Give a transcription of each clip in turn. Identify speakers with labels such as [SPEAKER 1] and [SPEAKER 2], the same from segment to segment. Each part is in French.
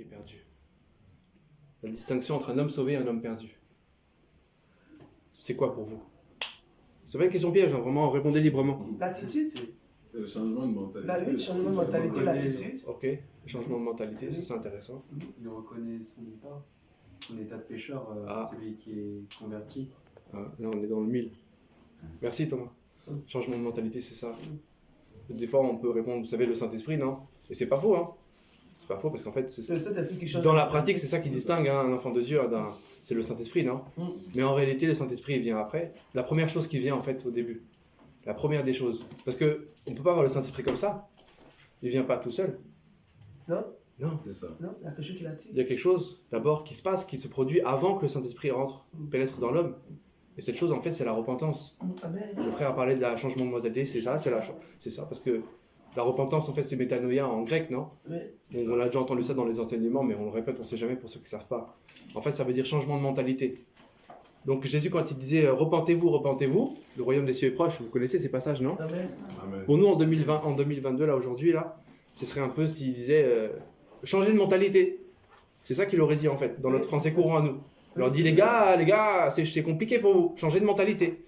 [SPEAKER 1] qui est perdu. La distinction entre un homme sauvé et un homme perdu. C'est quoi pour vous? C'est pas une question piège, hein, vraiment, répondez librement.
[SPEAKER 2] L'attitude,
[SPEAKER 3] C'est le changement de mentalité.
[SPEAKER 2] le changement de mentalité, l'attitude.
[SPEAKER 1] Ok, changement de mentalité, ça c'est intéressant.
[SPEAKER 4] Il reconnaît son état de pécheur, celui qui est converti.
[SPEAKER 1] Ah, là on est dans le 1000. Merci Thomas. Changement de mentalité, c'est ça. Des fois on peut répondre, vous savez, le Saint-Esprit, non? Et c'est pas faux, hein. C'est pas faux parce qu'en fait,
[SPEAKER 2] C'est le Saint-Esprit qui change.
[SPEAKER 1] dans la pratique, c'est ça qui distingue hein, un enfant de Dieu c'est le Saint-Esprit, non? Mais en réalité, le Saint-Esprit il vient après. La première chose qui vient en fait au début. La première des choses. Parce que on peut pas avoir le Saint-Esprit comme ça. Il vient pas tout seul.
[SPEAKER 2] Non,
[SPEAKER 1] Non.
[SPEAKER 3] C'est ça.
[SPEAKER 2] non, il y a quelque chose qui l'attire.
[SPEAKER 1] Il y a quelque chose d'abord qui se passe, qui se produit avant que le Saint-Esprit rentre, pénètre dans l'homme. Et cette chose en fait, c'est la repentance.
[SPEAKER 2] Amen.
[SPEAKER 1] Le frère a parlé de la changement de mentalité, c'est ça, c'est ça, parce que la repentance en fait c'est métanoïa en grec, non?
[SPEAKER 2] Oui.
[SPEAKER 1] On a déjà entendu ça dans les enseignements, mais on le répète, on ne sait jamais pour ceux qui ne savent pas. En fait, ça veut dire changement de mentalité. Donc Jésus, quand il disait repentez-vous, repentez-vous, le royaume des cieux est proche, vous connaissez ces passages, non?
[SPEAKER 2] Amen.
[SPEAKER 3] Amen.
[SPEAKER 1] Pour nous, en 2020, en 2022, là, aujourd'hui, là, ce serait un peu s'il disait changer de mentalité. C'est ça qu'il aurait dit, en fait, dans notre français courant à nous. Il leur dit, les gars, c'est compliqué pour vous, changez de mentalité.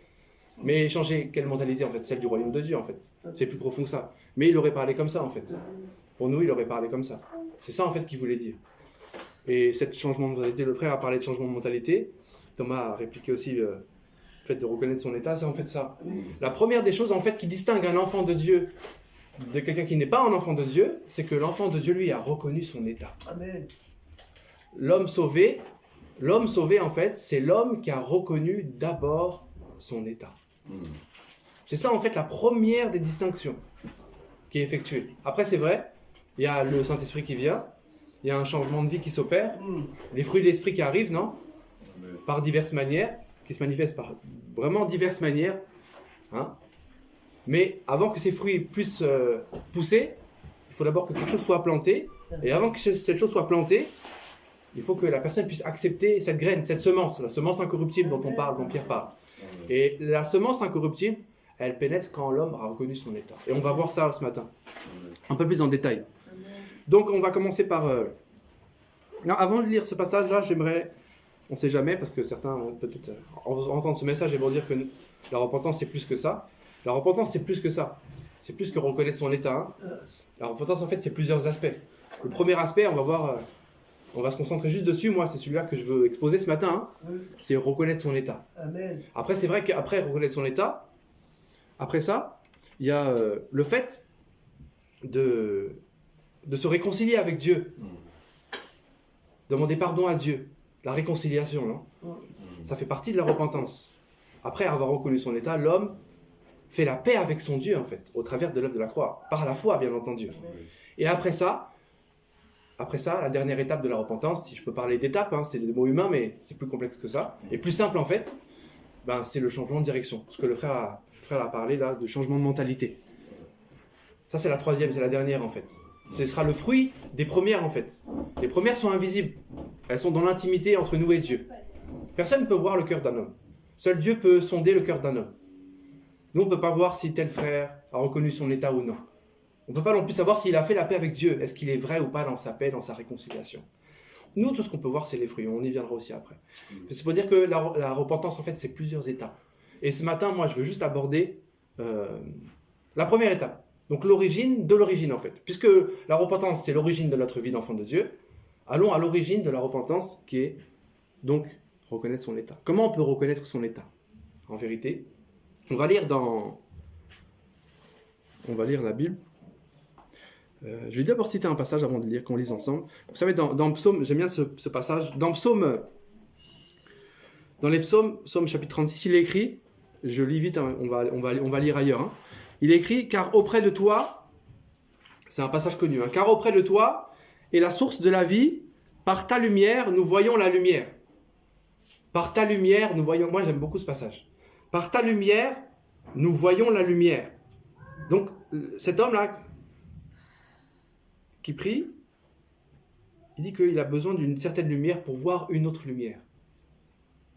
[SPEAKER 1] Mais changer quelle mentalité, en fait? Celle du royaume de Dieu, en fait. C'est plus profond que ça. Mais il aurait parlé comme ça, en fait. Pour nous, il aurait parlé comme ça. C'est ça, en fait, qu'il voulait dire. Et ce changement de mentalité, le frère a parlé de changement de mentalité. Thomas a répliqué aussi le fait de reconnaître son état, c'est en fait ça. La première des choses, en fait, qui distingue un enfant de Dieu de quelqu'un qui n'est pas un enfant de Dieu, c'est que l'enfant de Dieu, lui, a reconnu son état.
[SPEAKER 2] Amen.
[SPEAKER 1] L'homme sauvé, en fait, c'est l'homme qui a reconnu d'abord son état. C'est ça, en fait, la première des distinctions qui est effectuée. Après, c'est vrai, il y a le Saint-Esprit qui vient, il y a un changement de vie qui s'opère, les fruits de l'Esprit qui arrivent, non?
[SPEAKER 3] Amen.
[SPEAKER 1] Par diverses manières, qui se manifestent par vraiment diverses manières. Hein? Mais avant que ces fruits puissent pousser, il faut d'abord que quelque chose soit planté. Et avant que cette chose soit plantée, il faut que la personne puisse accepter cette graine, cette semence, la semence incorruptible dont on parle, dont Pierre parle. Et la semence incorruptible, elle pénètre quand l'homme a reconnu son état. Et on va voir ça ce matin, un peu plus en détail. Donc on va commencer par... Non, avant de lire ce passage-là, j'aimerais... On ne sait jamais, parce que certains vont peut-être entendre ce message et vont dire que la repentance, c'est plus que ça. La repentance, c'est plus que ça. C'est plus que reconnaître son état. Hein. La repentance, en fait, c'est plusieurs aspects. Le premier aspect, on va voir... on va se concentrer juste dessus. Moi, c'est celui-là que je veux exposer ce matin. Hein. C'est reconnaître son état.
[SPEAKER 2] Amen.
[SPEAKER 1] Après, c'est vrai qu'après reconnaître son état, après ça, il y a le fait de se réconcilier avec Dieu. Demander pardon à Dieu. La réconciliation, non? Ça fait partie de la repentance. Après avoir reconnu son état, l'homme fait la paix avec son Dieu, en fait, au travers de l'œuvre de la croix. Par la foi, bien entendu. Et après ça, la dernière étape de la repentance, si je peux parler d'étape, hein, c'est des mots humains, mais c'est plus complexe que ça, et plus simple en fait, ben, c'est le changement de direction. Ce que le frère a parlé là, de changement de mentalité. Ça c'est la troisième, c'est la dernière en fait. Ce sera le fruit des premières en fait. Les premières sont invisibles. Elles sont dans l'intimité entre nous et Dieu. Personne ne peut voir le cœur d'un homme. Seul Dieu peut sonder le cœur d'un homme. Nous, on ne peut pas voir si tel frère a reconnu son état ou non. On ne peut pas non plus savoir s'il a fait la paix avec Dieu. Est-ce qu'il est vrai ou pas dans sa paix, dans sa réconciliation. Nous, tout ce qu'on peut voir, c'est les fruits. On y viendra aussi après. C'est pour dire que la repentance, en fait, c'est plusieurs étapes. Et ce matin, moi, je veux juste aborder la première étape. Donc l'origine de l'origine, en fait. Puisque la repentance, c'est l'origine de notre vie d'enfant de Dieu, allons à l'origine de la repentance, qui est donc reconnaître son état. Comment on peut reconnaître son état? En vérité, on va lire la Bible. Je vais d'abord citer un passage avant de lire, qu'on lise ensemble. Vous savez, dans Psaume, j'aime bien ce passage. Dans les psaumes, Psaume chapitre 36, il est écrit, je lis vite, hein, on va lire ailleurs. Hein. Il est écrit, car auprès de toi, c'est un passage connu, hein, car auprès de toi est la source de la vie, par ta lumière, nous voyons la lumière. Par ta lumière, nous voyons, moi j'aime beaucoup ce passage. Par ta lumière, nous voyons la lumière. Donc, cet homme-là, qui prie, il dit qu'il a besoin d'une certaine lumière pour voir une autre lumière.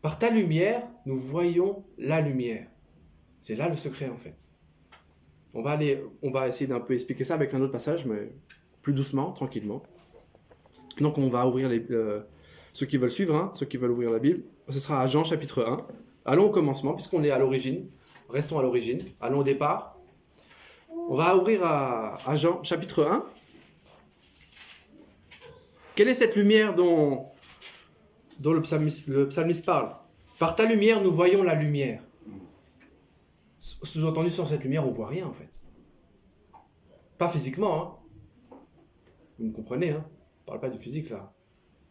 [SPEAKER 1] Par ta lumière, nous voyons la lumière. C'est là le secret en fait. On va essayer d'un peu expliquer ça avec un autre passage, mais plus doucement, tranquillement. Donc on va ouvrir ceux qui veulent suivre, hein, ceux qui veulent ouvrir la Bible. Ce sera à Jean chapitre 1. Allons au commencement, puisqu'on est à l'origine. Restons à l'origine. Allons au départ. On va ouvrir à Jean chapitre 1. Quelle est cette lumière dont le psalmiste parle? Par ta lumière, nous voyons la lumière. Sous-entendu, sans cette lumière, on ne voit rien en fait. Pas physiquement, hein. Vous me comprenez, hein. On ne parle pas du physique là.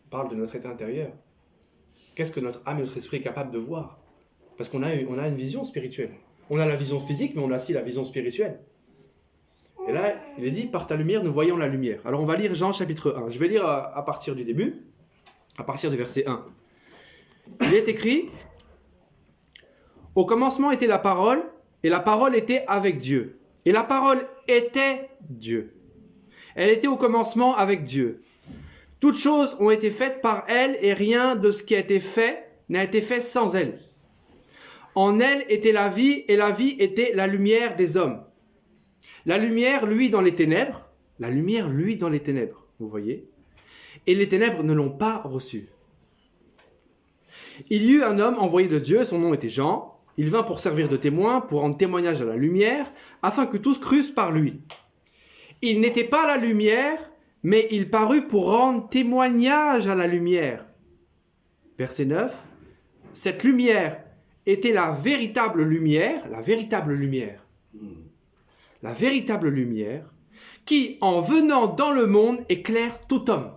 [SPEAKER 1] On parle de notre état intérieur. Qu'est-ce que notre âme et notre esprit est capable de voir? Parce qu'on a une vision spirituelle. On a la vision physique, mais on a aussi la vision spirituelle. Et là, il est dit, par ta lumière, nous voyons la lumière. Alors on va lire Jean chapitre 1. Je vais lire à partir du début, à partir du verset 1. Il est écrit, « Au commencement était la parole, et la parole était avec Dieu. Et la parole était Dieu. Elle était au commencement avec Dieu. Toutes choses ont été faites par elle, et rien de ce qui a été fait n'a été fait sans elle. En elle était la vie, et la vie était la lumière des hommes. La lumière luit dans les ténèbres. La lumière luit dans les ténèbres, vous voyez. Et les ténèbres ne l'ont pas reçue. Il y eut un homme envoyé de Dieu, son nom était Jean. Il vint pour servir de témoin, pour rendre témoignage à la lumière, afin que tous crussent par lui. Il n'était pas la lumière, mais il parut pour rendre témoignage à la lumière. » Verset 9. « Cette lumière était la véritable lumière, la véritable lumière, la véritable lumière, qui, en venant dans le monde, éclaire tout homme. »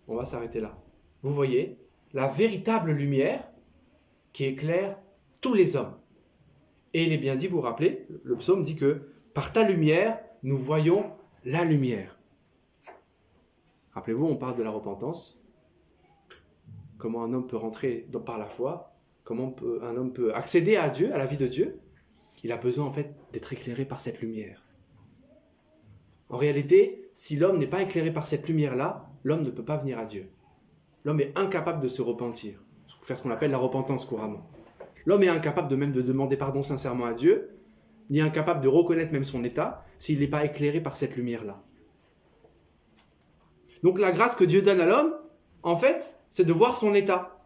[SPEAKER 1] On va s'arrêter là. Vous voyez, la véritable lumière qui éclaire tous les hommes. Et il est bien dit, vous vous rappelez, le psaume dit que par ta lumière, nous voyons la lumière. Rappelez-vous, on parle de la repentance. Comment un homme peut rentrer par la foi, comment un homme peut accéder à Dieu, à la vie de Dieu. Il a besoin en fait d'être éclairé par cette lumière. En réalité, si l'homme n'est pas éclairé par cette lumière-là, l'homme ne peut pas venir à Dieu. L'homme est incapable de se repentir, faire ce qu'on appelle la repentance couramment. L'homme est incapable de même de demander pardon sincèrement à Dieu, ni incapable de reconnaître même son état, s'il n'est pas éclairé par cette lumière-là. Donc la grâce que Dieu donne à l'homme, en fait, c'est de voir son état.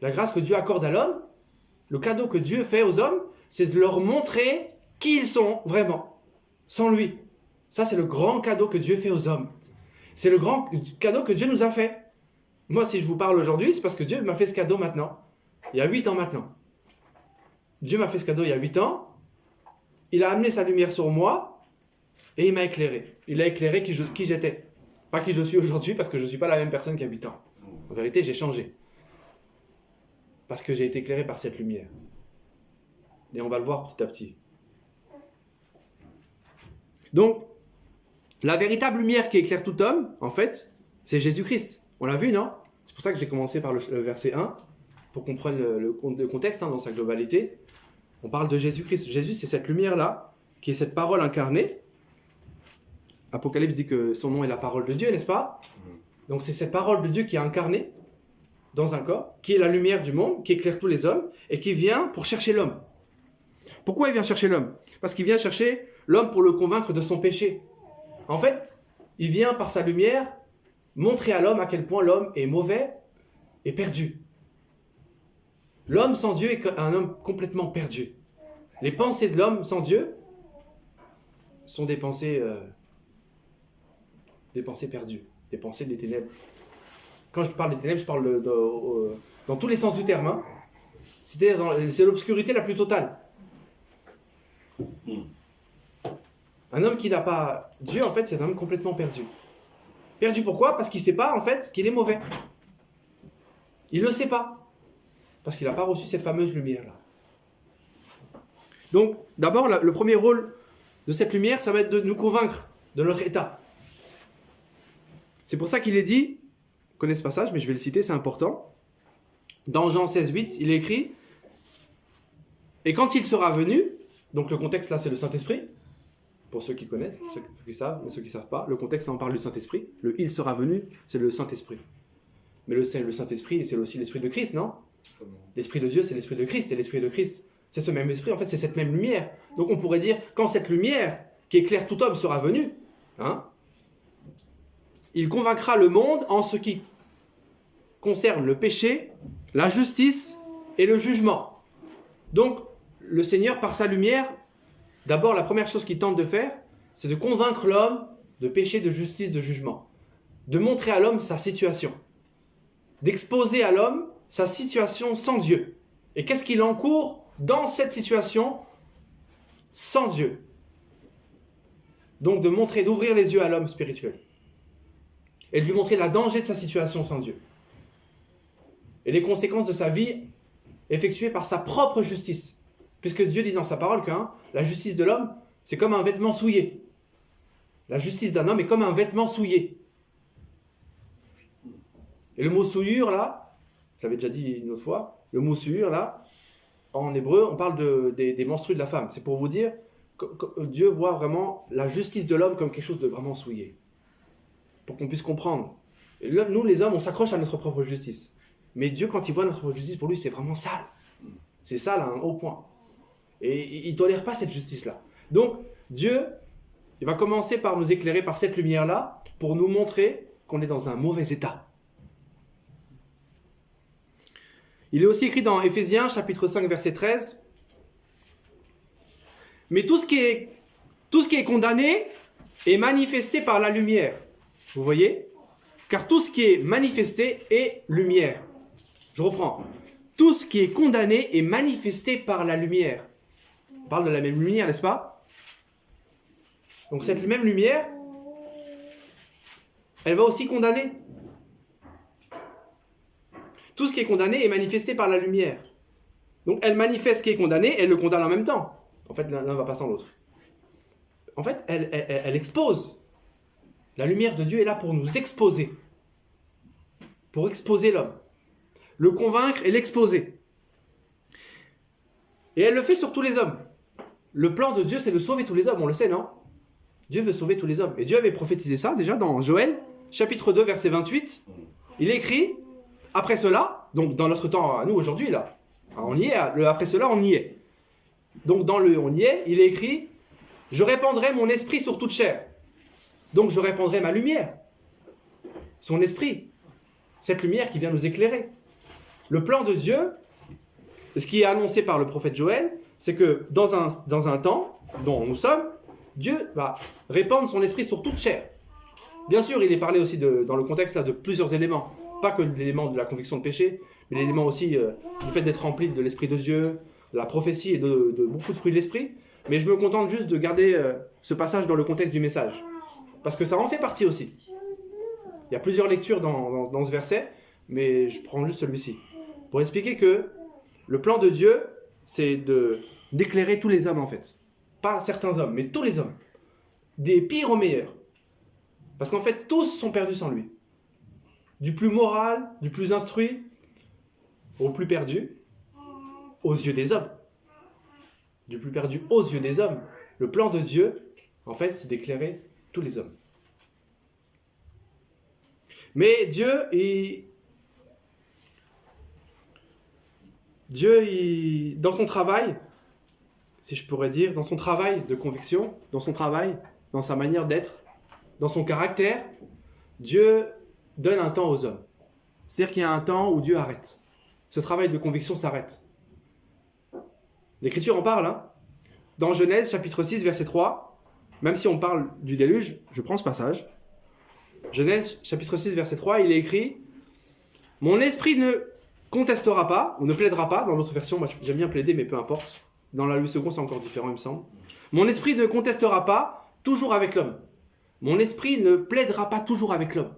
[SPEAKER 1] La grâce que Dieu accorde à l'homme, le cadeau que Dieu fait aux hommes, c'est de leur montrer qui ils sont vraiment, sans lui. Ça, c'est le grand cadeau que Dieu fait aux hommes. C'est le grand cadeau que Dieu nous a fait. Moi, si je vous parle aujourd'hui, c'est parce que Dieu m'a fait ce cadeau maintenant. Il y a 8 ans maintenant. Dieu m'a fait ce cadeau il y a 8 ans. Il a amené sa lumière sur moi et il m'a éclairé. Il a éclairé qui j'étais. Pas qui je suis aujourd'hui, parce que je ne suis pas la même personne qu'il y a 8 ans. En vérité, j'ai changé. Parce que j'ai été éclairé par cette lumière. Et on va le voir petit à petit. Donc, la véritable lumière qui éclaire tout homme, en fait, c'est Jésus-Christ. On l'a vu, non? C'est pour ça que j'ai commencé par le verset 1, pour qu'on prenne le contexte dans sa globalité. On parle de Jésus-Christ. Jésus, c'est cette lumière-là, qui est cette parole incarnée. Apocalypse dit que son nom est la parole de Dieu, n'est-ce pas? Donc c'est cette parole de Dieu qui est incarnée dans un corps, qui est la lumière du monde, qui éclaire tous les hommes, et qui vient pour chercher l'homme. Pourquoi il vient chercher l'homme? Parce qu'il vient chercher l'homme pour le convaincre de son péché. En fait, il vient par sa lumière montrer à l'homme à quel point l'homme est mauvais et perdu. L'homme sans Dieu est un homme complètement perdu. Les pensées de l'homme sans Dieu sont des pensées perdues, des pensées des ténèbres. Quand je parle des ténèbres, je parle dans tous les sens du terme. Hein. C'est l'obscurité la plus totale. Un homme qui n'a pas Dieu, en fait, c'est un homme complètement perdu. Perdu pourquoi? Parce qu'il ne sait pas, en fait, qu'il est mauvais. Il ne le sait pas. Parce qu'il n'a pas reçu cette fameuse lumière-là. Donc, d'abord, le premier rôle de cette lumière, ça va être de nous convaincre de notre état. C'est pour ça qu'il est dit, vous connaissez ce passage, mais je vais le citer, c'est important. Dans Jean 16:8, il est écrit « Et quand il sera venu », donc le contexte là, c'est le Saint-Esprit, pour ceux qui connaissent, ceux qui savent, mais ceux qui ne savent pas, le contexte, on parle du Saint-Esprit. Le « il sera venu », c'est le Saint-Esprit. Mais le Saint-Esprit, c'est aussi l'Esprit de Christ, non? L'Esprit de Dieu, c'est l'Esprit de Christ, et l'Esprit de Christ, c'est ce même Esprit, en fait, c'est cette même lumière. Donc on pourrait dire, quand cette lumière qui éclaire tout homme sera venue, hein, il convaincra le monde en ce qui concerne le péché, la justice et le jugement. Donc, le Seigneur, par sa lumière, d'abord, la première chose qu'il tente de faire, c'est de convaincre l'homme de péché, de justice, de jugement. De montrer à l'homme sa situation. D'exposer à l'homme sa situation sans Dieu. Et qu'est-ce qu'il encourt dans cette situation sans Dieu? Donc de montrer, d'ouvrir les yeux à l'homme spirituel. Et de lui montrer la danger de sa situation sans Dieu. Et les conséquences de sa vie effectuées par sa propre justice. Puisque Dieu dit dans sa parole que la justice de l'homme, c'est comme un vêtement souillé. La justice d'un homme est comme un vêtement souillé. Et le mot souillure, là, j'avais déjà dit une autre fois, le mot souillure, là, en hébreu, on parle des menstrues de la femme. C'est pour vous dire que Dieu voit vraiment la justice de l'homme comme quelque chose de vraiment souillé. Pour qu'on puisse comprendre. Et là, nous, les hommes, on s'accroche à notre propre justice. Mais Dieu, quand il voit notre propre justice, pour lui, c'est vraiment sale. C'est sale à un haut point. Et il ne tolère pas cette justice-là. Donc, Dieu, il va commencer par nous éclairer par cette lumière-là, pour nous montrer qu'on est dans un mauvais état. Il est aussi écrit dans Éphésiens, chapitre 5, verset 13. Mais tout ce qui est condamné est manifesté par la lumière. Vous voyez? Car tout ce qui est manifesté est lumière. Je reprends. Tout ce qui est condamné est manifesté par la lumière. On parle de la même lumière, n'est-ce pas? Donc cette même lumière, elle va aussi condamner. Tout ce qui est condamné est manifesté par la lumière. Donc elle manifeste ce qui est condamné et elle le condamne en même temps. En fait, l'un ne va pas sans l'autre. En fait, elle expose. La lumière de Dieu est là pour nous exposer. Pour exposer l'homme. Le convaincre et l'exposer. Et elle le fait sur tous les hommes. Le plan de Dieu, c'est de sauver tous les hommes, on le sait, non? Dieu veut sauver tous les hommes. Et Dieu avait prophétisé ça déjà dans Joël, chapitre 2, verset 28. Il est écrit, après cela, donc dans notre temps à nous aujourd'hui, là, on y est, après cela, on y est. Donc dans le on y est, il est écrit, je répandrai mon esprit sur toute chair. Donc je répandrai ma lumière, son esprit, cette lumière qui vient nous éclairer. Le plan de Dieu, ce qui est annoncé par le prophète Joël, c'est que dans un temps dont nous sommes, Dieu va répandre son esprit sur toute chair. Bien sûr, il est parlé aussi dans le contexte là, de plusieurs éléments. Pas que l'élément de la conviction de péché, mais l'élément aussi du fait d'être rempli de l'esprit de Dieu, de la prophétie et de beaucoup de fruits de l'esprit. Mais je me contente juste de garder ce passage dans le contexte du message. Parce que ça en fait partie aussi. Il y a plusieurs lectures dans ce verset, mais je prends juste celui-ci. Pour expliquer que le plan de Dieu, c'est d'éclairer tous les hommes en fait. Pas certains hommes, mais tous les hommes. Des pires aux meilleurs. Parce qu'en fait, tous sont perdus sans lui. Du plus moral, du plus instruit, au plus perdu, aux yeux des hommes. Du plus perdu aux yeux des hommes. Le plan de Dieu, en fait, c'est d'éclairer tous les hommes. Mais Dieu, dans son travail, si je pourrais dire, dans son travail de conviction, dans son travail, dans sa manière d'être, dans son caractère, Dieu donne un temps aux hommes. C'est-à-dire qu'il y a un temps où Dieu arrête. Ce travail de conviction s'arrête. L'Écriture en parle. Dans Genèse, chapitre 6, verset 3, même si on parle du déluge, je prends ce passage. Genèse, chapitre 6, verset 3, il est écrit « Mon esprit ne contestera pas, ou ne plaidera pas », dans l'autre version, moi j'aime bien plaider, mais peu importe. Dans la Louis II, c'est encore différent, il me semble. « Mon esprit ne contestera pas toujours avec l'homme. Mon esprit ne plaidera pas toujours avec l'homme. »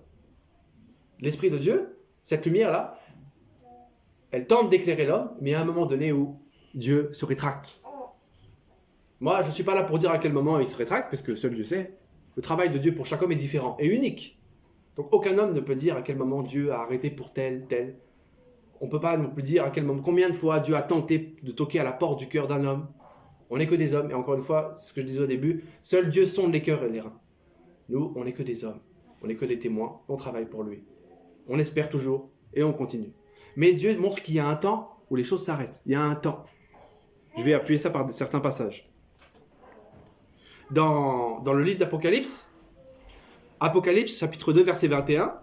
[SPEAKER 1] L'esprit de Dieu, cette lumière-là, elle tente d'éclairer l'homme, mais à un moment donné où Dieu se rétracte. Moi, je ne suis pas là pour dire à quel moment il se rétracte, parce que seul Dieu sait. Le travail de Dieu pour chaque homme est différent et unique. Donc aucun homme ne peut dire à quel moment Dieu a arrêté pour tel. On ne peut pas non plus dire à quel moment, combien de fois Dieu a tenté de toquer à la porte du cœur d'un homme. On n'est que des hommes, et encore une fois, c'est ce que je disais au début, seul Dieu sonde les cœurs et les reins. Nous, on n'est que des hommes, on n'est que des témoins, on travaille pour lui. On espère toujours, et on continue. Mais Dieu montre qu'il y a un temps où les choses s'arrêtent. Il y a un temps. Je vais appuyer ça par certains passages. Dans le livre d'Apocalypse, Apocalypse chapitre 2 verset 21,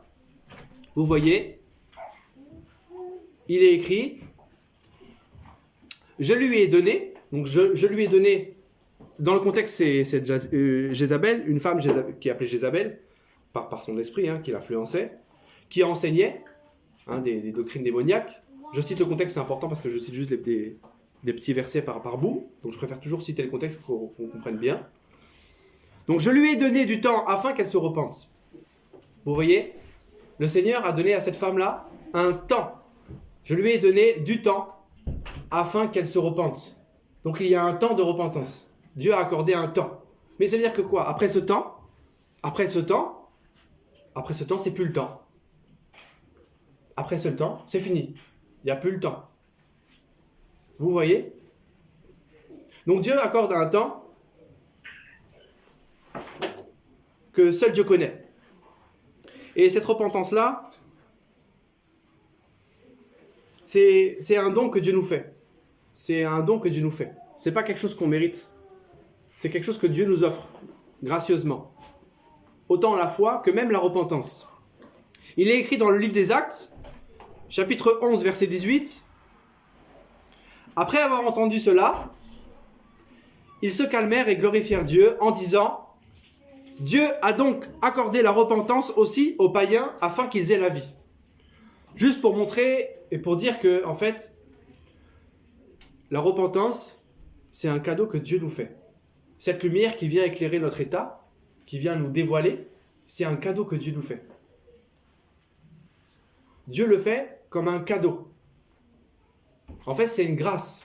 [SPEAKER 1] vous voyez, il est écrit, je lui ai donné, donc je lui ai donné, dans le contexte c'est Jézabel, une femme qui est appelée Jézabel, par son esprit, qui l'influençait, qui enseignait des doctrines démoniaques. Je cite le contexte, c'est important parce que je cite juste des petits versets par bout, donc je préfère toujours citer le contexte pour qu'on comprenne bien. Donc je lui ai donné du temps afin qu'elle se repente. Vous voyez, le Seigneur a donné à cette femme-là un temps. Je lui ai donné du temps afin qu'elle se repente. Donc il y a un temps de repentance. Dieu a accordé un temps. Mais ça veut dire que quoi? Après ce temps, c'est plus le temps. Après ce temps, c'est fini. Il n'y a plus le temps. Vous voyez? Donc Dieu accorde un temps que seul Dieu connaît. Et cette repentance-là, c'est un don que Dieu nous fait. C'est un don que Dieu nous fait. C'est pas quelque chose qu'on mérite. C'est quelque chose que Dieu nous offre gracieusement. Autant la foi que même la repentance. Il est écrit dans le livre des Actes, chapitre 11, verset 18. Après avoir entendu cela, ils se calmèrent et glorifièrent Dieu en disant: Dieu a donc accordé la repentance aussi aux païens afin qu'ils aient la vie. Juste pour montrer et pour dire que, en fait, la repentance, c'est un cadeau que Dieu nous fait. Cette lumière qui vient éclairer notre état, qui vient nous dévoiler, c'est un cadeau que Dieu nous fait. Dieu le fait comme un cadeau. En fait, c'est une grâce.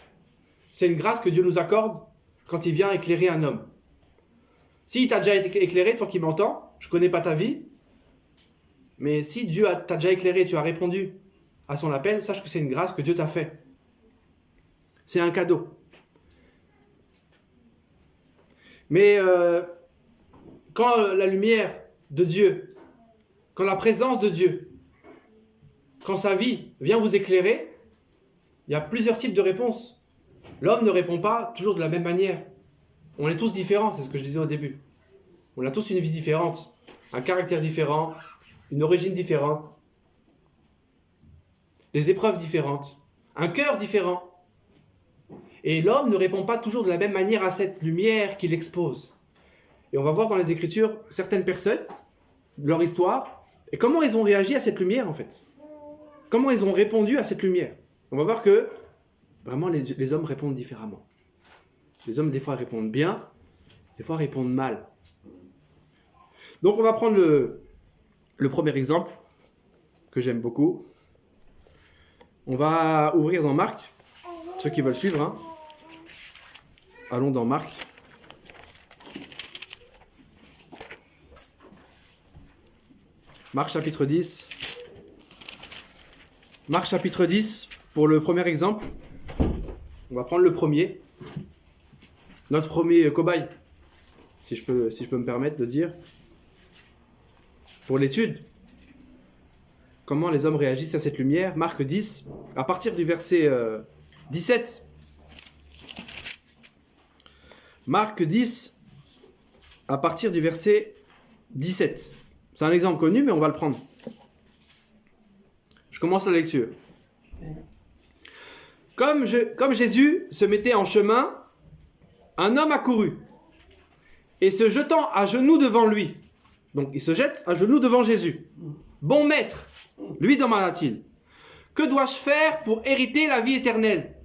[SPEAKER 1] C'est une grâce que Dieu nous accorde quand il vient éclairer un homme. Si tu as déjà été éclairé, toi qui m'entends, je ne connais pas ta vie, mais si Dieu t'a déjà éclairé, tu as répondu à son appel, sache que c'est une grâce que Dieu t'a fait. C'est un cadeau. Mais quand la lumière de Dieu, quand la présence de Dieu, quand sa vie vient vous éclairer, il y a plusieurs types de réponses. L'homme ne répond pas toujours de la même manière. On est tous différents, c'est ce que je disais au début. On a tous une vie différente, un caractère différent, une origine différente, des épreuves différentes, un cœur différent. Et l'homme ne répond pas toujours de la même manière à cette lumière qu'il expose. Et on va voir dans les Écritures certaines personnes, leur histoire, et comment ils ont réagi à cette lumière en fait. Comment ils ont répondu à cette lumière. On va voir que vraiment les hommes répondent différemment. Les hommes des fois répondent bien, des fois répondent mal. Donc on va prendre le premier exemple que j'aime beaucoup. On va ouvrir dans Marc, ceux qui veulent suivre. Allons dans Marc. Marc chapitre 10. Marc chapitre 10, pour le premier exemple. On va prendre le premier. Notre premier cobaye, si je peux me permettre de dire. Pour l'étude. Comment les hommes réagissent à cette lumière. Marc 10, à partir du verset 17. Marc 10, à partir du verset 17. C'est un exemple connu, mais on va le prendre. Je commence la lecture. Comme Jésus se mettait en chemin, un homme accourut, et se jetant à genoux devant lui, donc il se jette à genoux devant Jésus. Bon maître, lui demanda-t-il, que dois-je faire pour hériter la vie éternelle?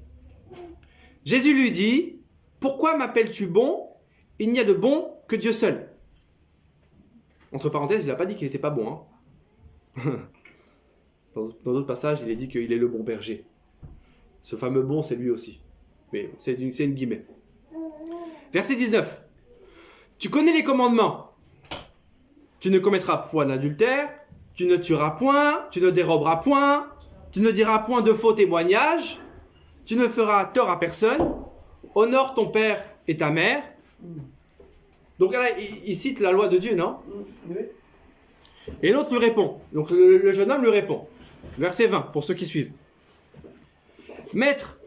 [SPEAKER 1] Jésus lui dit, pourquoi m'appelles-tu bon? Il n'y a de bon que Dieu seul. Entre parenthèses, il n'a pas dit qu'il n'était pas bon. Dans d'autres passages, il est dit qu'il est le bon berger. Ce fameux bon, c'est lui aussi. Mais c'est une guillemets. Verset 19. Tu connais les commandements. Tu ne commettras point d'adultère, tu ne tueras point, tu ne déroberas point, tu ne diras point de faux témoignages, tu ne feras tort à personne, honore ton père et ta mère. Donc là, il cite la loi de Dieu, non?
[SPEAKER 2] Oui.
[SPEAKER 1] Et l'autre lui répond. Donc le jeune homme lui répond. Verset 20, pour ceux qui suivent. Maître,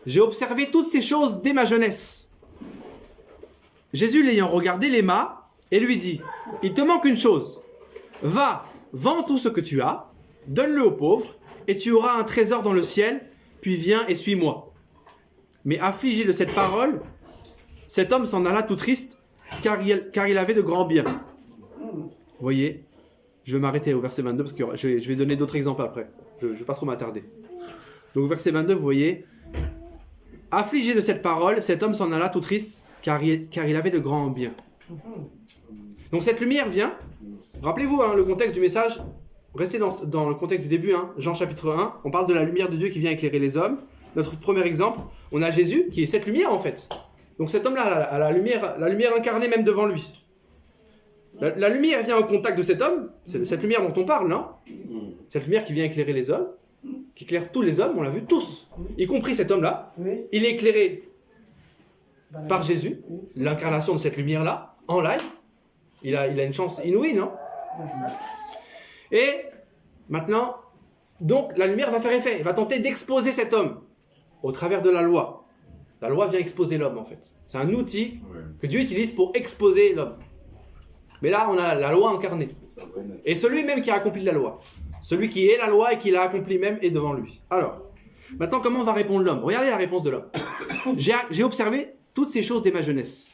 [SPEAKER 1] j'ai observé toutes ces choses dès ma jeunesse. Jésus, l'ayant regardé, l'aima et lui dit, il te manque une chose. Va, vends tout ce que tu as, donne-le aux pauvres, et tu auras un trésor dans le ciel, puis viens et suis-moi. Mais affligé de cette parole, cet homme s'en alla tout triste, car il avait de grands biens. Vous voyez, je vais m'arrêter au verset 22, parce que je vais donner d'autres exemples après. Je ne vais pas trop m'attarder. Donc verset 22, vous voyez, affligé de cette parole, cet homme s'en alla tout triste, car il avait de grands biens. Donc cette lumière vient, rappelez-vous le contexte du message, restez dans le contexte du début, Jean chapitre 1, on parle de la lumière de Dieu qui vient éclairer les hommes. Notre premier exemple, on a Jésus qui est cette lumière en fait. Donc cet homme-là a la lumière incarnée même devant lui. La lumière vient au contact de cet homme, c'est cette lumière dont on parle, non? Cette lumière qui vient éclairer les hommes, qui éclaire tous les hommes, on l'a vu tous, y compris cet homme-là.
[SPEAKER 2] Oui.
[SPEAKER 1] Il est éclairé par Jésus, l'incarnation de cette lumière-là, en live. Il a une chance inouïe, non? Et maintenant, donc la lumière va faire effet, elle va tenter d'exposer cet homme au travers de la loi. La loi vient exposer l'homme en fait. C'est un outil que Dieu utilise pour exposer l'homme. Mais là, on a la loi incarnée. Et celui même qui a accompli la loi. Celui qui est la loi et qui l'a accompli même est devant lui. Alors, maintenant, comment va répondre l'homme? Regardez la réponse de l'homme. J'ai observé toutes ces choses dès ma jeunesse.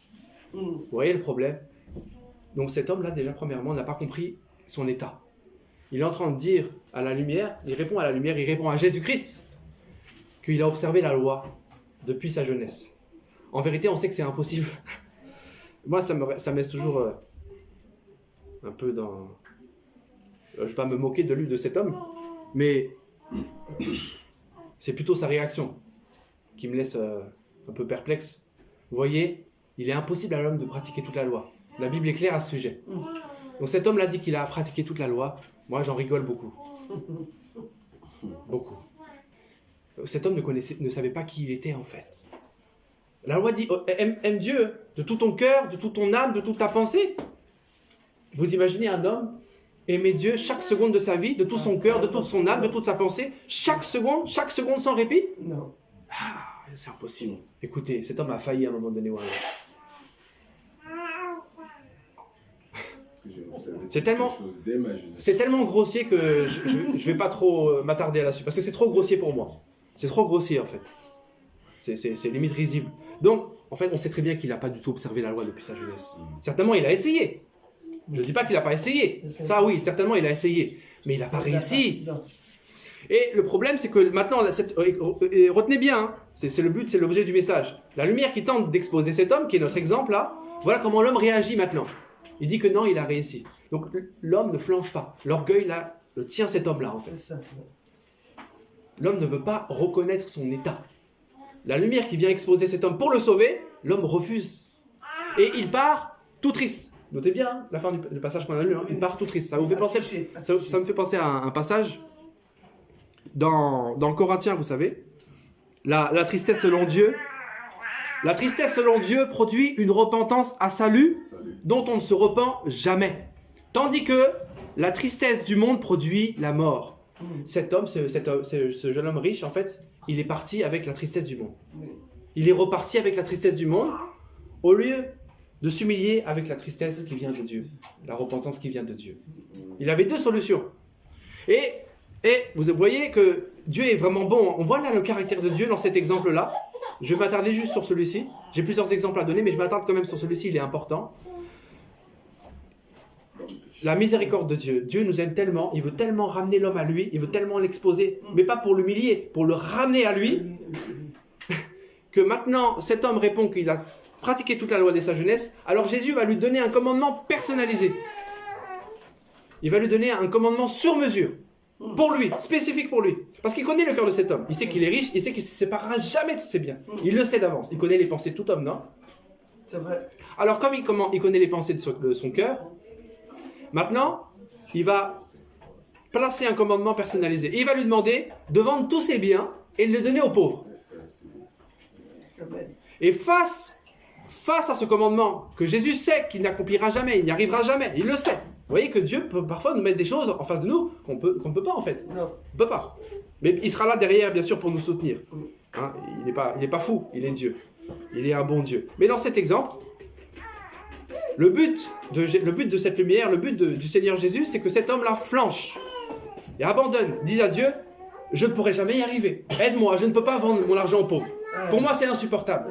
[SPEAKER 1] Vous voyez le problème? Donc cet homme-là, déjà, premièrement, n'a pas compris son état. Il est en train de dire à la lumière, il répond à la lumière, il répond à Jésus-Christ, qu'il a observé la loi depuis sa jeunesse. En vérité, on sait que c'est impossible. Moi, ça me laisse toujours un peu dans... Je ne vais pas me moquer de lui, de cet homme, mais c'est plutôt sa réaction qui me laisse un peu perplexe. Vous voyez, il est impossible à l'homme de pratiquer toute la loi. La Bible est claire à ce sujet. Donc cet homme l'a dit qu'il a pratiqué toute la loi. Moi, j'en rigole beaucoup. Beaucoup. Cet homme ne savait pas qui il était en fait. La loi dit, aime Dieu de tout ton cœur, de toute ton âme, de toute ta pensée. Vous imaginez un homme aimer Dieu chaque seconde de sa vie, de tout son cœur, de toute son âme, de toute sa pensée, chaque seconde sans répit?
[SPEAKER 2] Non.
[SPEAKER 1] Ah, c'est impossible. Écoutez, cet homme a failli à un moment donné. C'est tellement grossier que je ne vais pas trop m'attarder là-dessus, parce que c'est trop grossier pour moi. C'est trop grossier en fait. C'est limite risible. Donc, en fait, on sait très bien qu'il n'a pas du tout observé la loi depuis sa jeunesse. Certainement, il a essayé. Je ne dis pas qu'il n'a pas essayé. Ça, oui, certainement, il a essayé. Mais il n'a pas réussi. Et le problème, c'est que maintenant, retenez bien, c'est le but, c'est l'objet du message. La lumière qui tente d'exposer cet homme, qui est notre exemple là, voilà comment l'homme réagit maintenant. Il dit que non, il a réussi. Donc l'homme ne flanche pas. L'orgueil là, le tient cet homme-là en fait. L'homme ne veut pas reconnaître son état. La lumière qui vient exposer cet homme pour le sauver, l'homme refuse. Et il part tout triste. Notez bien la fin du passage qu'on a lu. Il part tout triste. Ça me fait penser à un passage dans Corinthiens, vous savez. La tristesse selon Dieu. La tristesse selon Dieu produit une repentance à salut dont on ne se repent jamais. Tandis que la tristesse du monde produit la mort. Cet homme, ce jeune homme riche, en fait, il est parti avec la tristesse du monde. Il est reparti avec la tristesse du monde au lieu de s'humilier avec la tristesse qui vient de Dieu, la repentance qui vient de Dieu. Il avait deux solutions. Et vous voyez que Dieu est vraiment bon. On voit là le caractère de Dieu dans cet exemple-là. Je vais m'attarder juste sur celui-ci. J'ai plusieurs exemples à donner, mais je m'attarde quand même sur celui-ci, il est important. La miséricorde de Dieu. Dieu nous aime tellement, il veut tellement ramener l'homme à lui, il veut tellement l'exposer, mais pas pour l'humilier, pour le ramener à lui, que maintenant cet homme répond qu'il a pratiqué toute la loi dès sa jeunesse, alors Jésus va lui donner un commandement personnalisé. Il va lui donner un commandement sur mesure. Pour lui, spécifique pour lui. Parce qu'il connaît le cœur de cet homme. Il sait qu'il est riche, il sait qu'il ne se séparera jamais de ses biens. Il le sait d'avance. Il connaît les pensées de tout homme, non?
[SPEAKER 2] C'est vrai.
[SPEAKER 1] Alors, comme il connaît les pensées de son cœur, maintenant, il va placer un commandement personnalisé. Et il va lui demander de vendre tous ses biens et de les donner aux pauvres. Et face à ce commandement que Jésus sait qu'il n'accomplira jamais, il n'y arrivera jamais, il le sait. Vous voyez que Dieu peut parfois nous mettre des choses en face de nous qu'on peut pas en fait.
[SPEAKER 2] Non.
[SPEAKER 1] On peut pas. Mais il sera là derrière bien sûr pour nous soutenir. Hein, il n'est pas fou, il est Dieu. Il est un bon Dieu. Mais dans cet exemple, Le but de cette lumière, le but du Seigneur Jésus, c'est que cet homme-là flanche et abandonne, dise à Dieu, je ne pourrai jamais y arriver. Aide-moi, je ne peux pas vendre mon argent aux pauvres. Pour moi, c'est insupportable.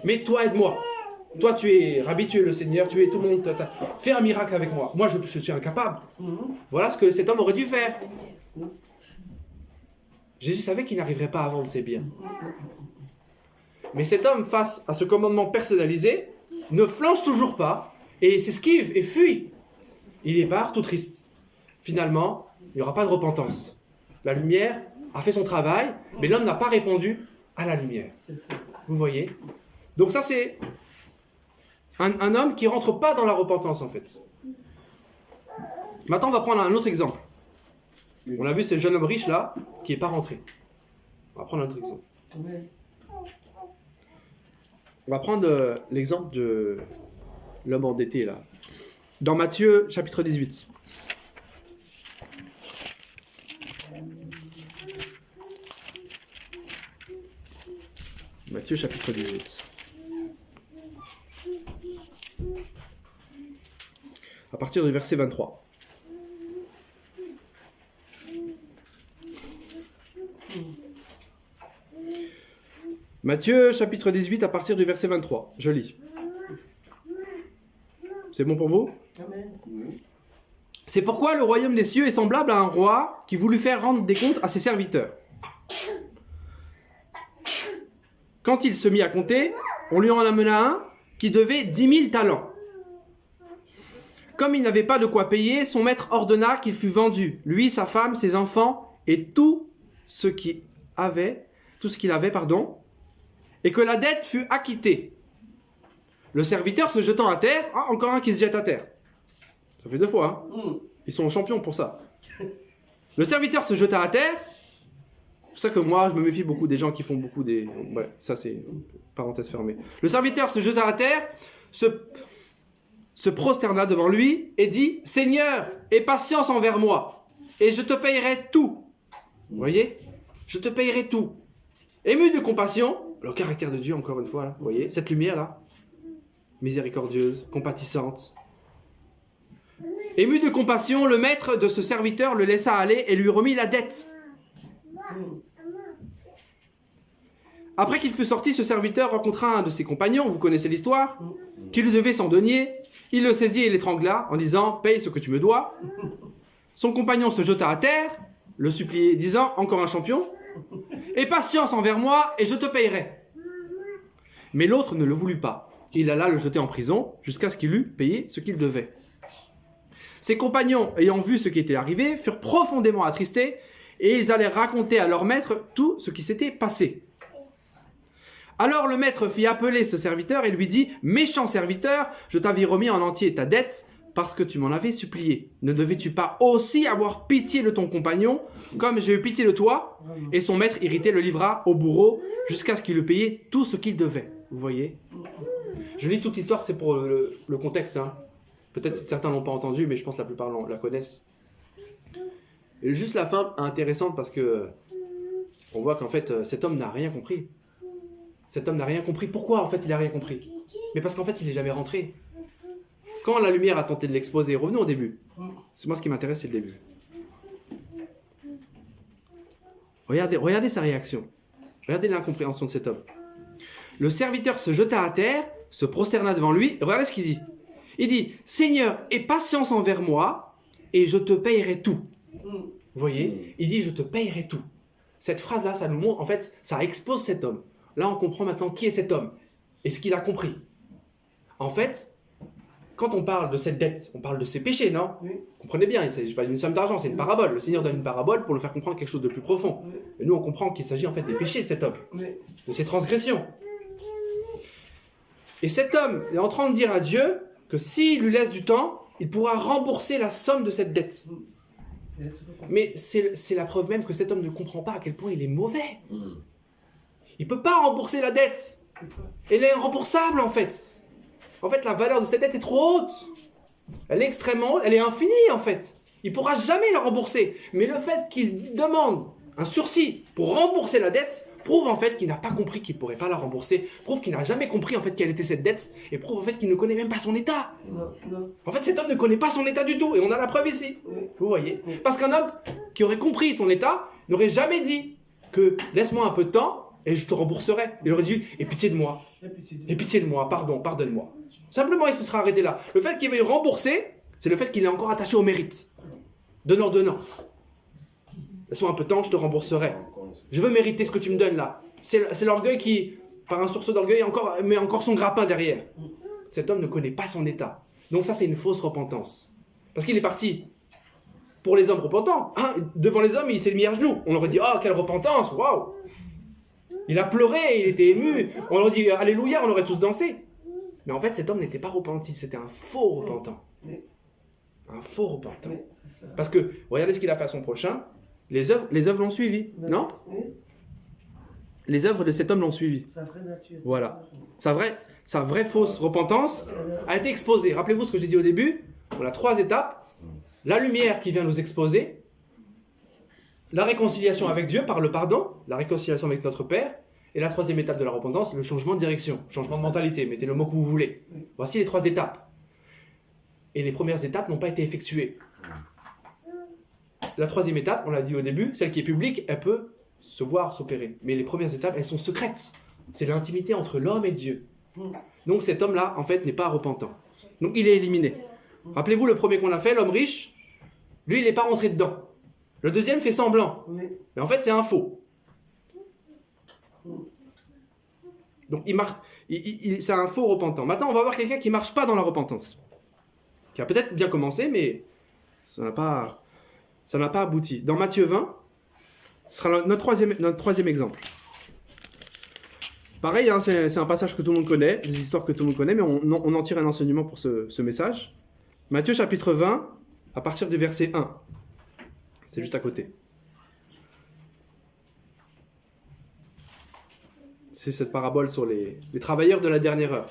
[SPEAKER 1] Mais toi, aide-moi. Toi, tu es Rabbi, tu es le Seigneur, tu es tout le monde. Fais un miracle avec moi. Moi, je suis incapable. Voilà ce que cet homme aurait dû faire. Jésus savait qu'il n'arriverait pas à vendre ses biens. Mais cet homme, face à ce commandement personnalisé, ne flanche toujours pas et s'esquive et fuit. Il est part tout triste. Finalement, il n'y aura pas de repentance. La lumière a fait son travail, mais l'homme n'a pas répondu à la lumière. Vous voyez? Donc ça, c'est un homme qui ne rentre pas dans la repentance, en fait. Maintenant, on va prendre un autre exemple. On a vu ce jeune homme riche, là, qui n'est pas rentré. On va prendre un autre exemple. On va prendre l'exemple de l'homme endetté, là. Dans Matthieu, chapitre 18. Matthieu, chapitre 18. À partir du verset 23. Matthieu, chapitre 18, à partir du verset 23. Je lis. C'est bon pour vous?
[SPEAKER 2] Amen.
[SPEAKER 1] C'est pourquoi le royaume des cieux est semblable à un roi qui voulut faire rendre des comptes à ses serviteurs. Quand il se mit à compter, on lui en amena un qui devait 10 000 talents. Comme il n'avait pas de quoi payer, son maître ordonna qu'il fût vendu, lui, sa femme, ses enfants et tout ce qu'il avait, et que la dette fût acquittée. Le serviteur se jetant à terre, encore un qui se jette à terre. Ça fait 2 fois, hein. Ils sont champions pour ça. Le serviteur se jeta à terre. C'est pour ça que moi, je me méfie beaucoup des gens qui font beaucoup des... Ouais, ça c'est parenthèse fermée. Le serviteur se jeta à terre, se prosterna devant lui et dit « Seigneur, aie patience envers moi, et je te payerai tout. » Vous voyez? Je te payerai tout. Ému de compassion, le caractère de Dieu, encore une fois, là, vous voyez? Cette lumière-là, miséricordieuse, compatissante. Ému de compassion, le maître de ce serviteur le laissa aller et lui remit la dette. Après qu'il fut sorti, ce serviteur rencontra un de ses compagnons, vous connaissez l'histoire, qui lui devait 100 deniers. Il le saisit et l'étrangla en disant « Paye ce que tu me dois ». Son compagnon se jeta à terre, le suppliait, disant « Encore un champion ? Aie patience envers moi et je te payerai. » Mais l'autre ne le voulut pas. Il alla le jeter en prison jusqu'à ce qu'il eût payé ce qu'il devait. Ses compagnons, ayant vu ce qui était arrivé, furent profondément attristés et ils allèrent raconter à leur maître tout ce qui s'était passé. Alors le maître fit appeler ce serviteur et lui dit « Méchant serviteur, je t'avais remis en entier ta dette parce que tu m'en avais supplié. Ne devais-tu pas aussi avoir pitié de ton compagnon comme j'ai eu pitié de toi ?» Et son maître irrité le livra au bourreau jusqu'à ce qu'il eût payé tout ce qu'il devait. Vous voyez? Je lis toute l'histoire, c'est pour le contexte. Hein. Peut-être que certains ne l'ont pas entendu, mais je pense que la plupart la connaissent. Et juste la fin intéressante parce que on voit qu'en fait cet homme n'a rien compris. Cet homme n'a rien compris. Pourquoi en fait il n'a rien compris? Mais parce qu'en fait il n'est jamais rentré. Quand la lumière a tenté de l'exposer, revenons au début. C'est moi ce qui m'intéresse, c'est le début. Regardez sa réaction. Regardez l'incompréhension de cet homme. Le serviteur se jeta à terre, se prosterna devant lui. Regardez ce qu'il dit. Il dit « Seigneur, aie patience envers moi et je te payerai tout. » Vous voyez? Il dit « Je te payerai tout. » Cette phrase-là, ça nous montre, en fait, ça expose cet homme. Là, on comprend maintenant qui est cet homme et ce qu'il a compris. En fait, quand on parle de cette dette, on parle de ses péchés, non? Oui. Vous comprenez bien, il ne s'agit pas d'une somme d'argent, c'est une parabole. Le Seigneur donne une parabole pour le faire comprendre quelque chose de plus profond. Oui. Et nous, on comprend qu'il s'agit en fait des péchés de cet homme, oui, de ses transgressions. Et cet homme est en train de dire à Dieu que s'il lui laisse du temps, il pourra rembourser la somme de cette dette. Mais c'est la preuve même que cet homme ne comprend pas à quel point il est mauvais. Il ne peut pas rembourser la dette. Elle est irremboursable en fait. En fait, la valeur de cette dette est trop haute. Elle est extrêmement haute, elle est infinie en fait. Il ne pourra jamais la rembourser. Mais le fait qu'il demande un sursis pour rembourser la dette prouve en fait qu'il n'a pas compris qu'il ne pourrait pas la rembourser, prouve qu'il n'a jamais compris en fait quelle était cette dette, et prouve en fait qu'il ne connaît même pas son état.
[SPEAKER 2] Non.
[SPEAKER 1] En fait, cet homme ne connaît pas son état du tout, et on a la preuve ici.
[SPEAKER 2] Oui.
[SPEAKER 1] Vous voyez?
[SPEAKER 2] Oui.
[SPEAKER 1] Parce qu'un homme qui aurait compris son état n'aurait jamais dit que laisse-moi un peu de temps et je te rembourserai. Il aurait dit aie pitié de moi, aie pitié de moi, pardonne-moi. Simplement, il se sera arrêté là. Le fait qu'il veuille rembourser, c'est le fait qu'il est encore attaché au mérite. Donnant. Laisse-moi un peu de temps, je te rembourserai. Je veux mériter ce que tu me donnes là. C'est l'orgueil qui, par un sursaut d'orgueil, met encore son grappin derrière. Cet homme ne connaît pas son état. Donc ça, c'est une fausse repentance. Parce qu'il est parti pour les hommes repentants. Hein, devant les hommes, il s'est mis à genoux. On aurait dit, oh, quelle repentance, waouh. Il a pleuré, il était ému. On aurait dit, alléluia, on aurait tous dansé. Mais en fait, cet homme n'était pas repenti, c'était un faux repentant. Un faux repentant. Parce que, regardez ce qu'il a fait à son prochain. Les œuvres l'ont suivi, non? Les œuvres de cet homme l'ont suivi.
[SPEAKER 2] Sa vraie nature.
[SPEAKER 1] Voilà. Sa vraie fausse repentance a été exposée. Rappelez-vous ce que j'ai dit au début. On a 3 étapes. La lumière qui vient nous exposer. La réconciliation avec Dieu par le pardon. La réconciliation avec notre Père. Et la 3e étape de la repentance, le changement de direction. Changement de mentalité. Mettez le mot que vous voulez. Voici les 3 étapes. Et les premières étapes n'ont pas été effectuées. La 3e étape, on l'a dit au début, celle qui est publique, elle peut se voir, s'opérer. Mais les premières étapes, elles sont secrètes. C'est l'intimité entre l'homme et Dieu. Donc cet homme-là, en fait, n'est pas repentant. Donc il est éliminé. Rappelez-vous le premier qu'on a fait, l'homme riche, lui, il n'est pas rentré dedans. Le deuxième fait semblant. Mais en fait, c'est un faux. Donc c'est un faux repentant. Maintenant, on va voir quelqu'un qui ne marche pas dans la repentance. Qui a peut-être bien commencé, mais ça n'a pas abouti. Dans Matthieu 20, ce sera notre troisième exemple. Pareil, hein, c'est un passage que tout le monde connaît, des histoires que tout le monde connaît, mais on en tire un enseignement pour ce message. Matthieu chapitre 20, à partir du verset 1. C'est juste à côté. C'est cette parabole sur les travailleurs de la dernière heure.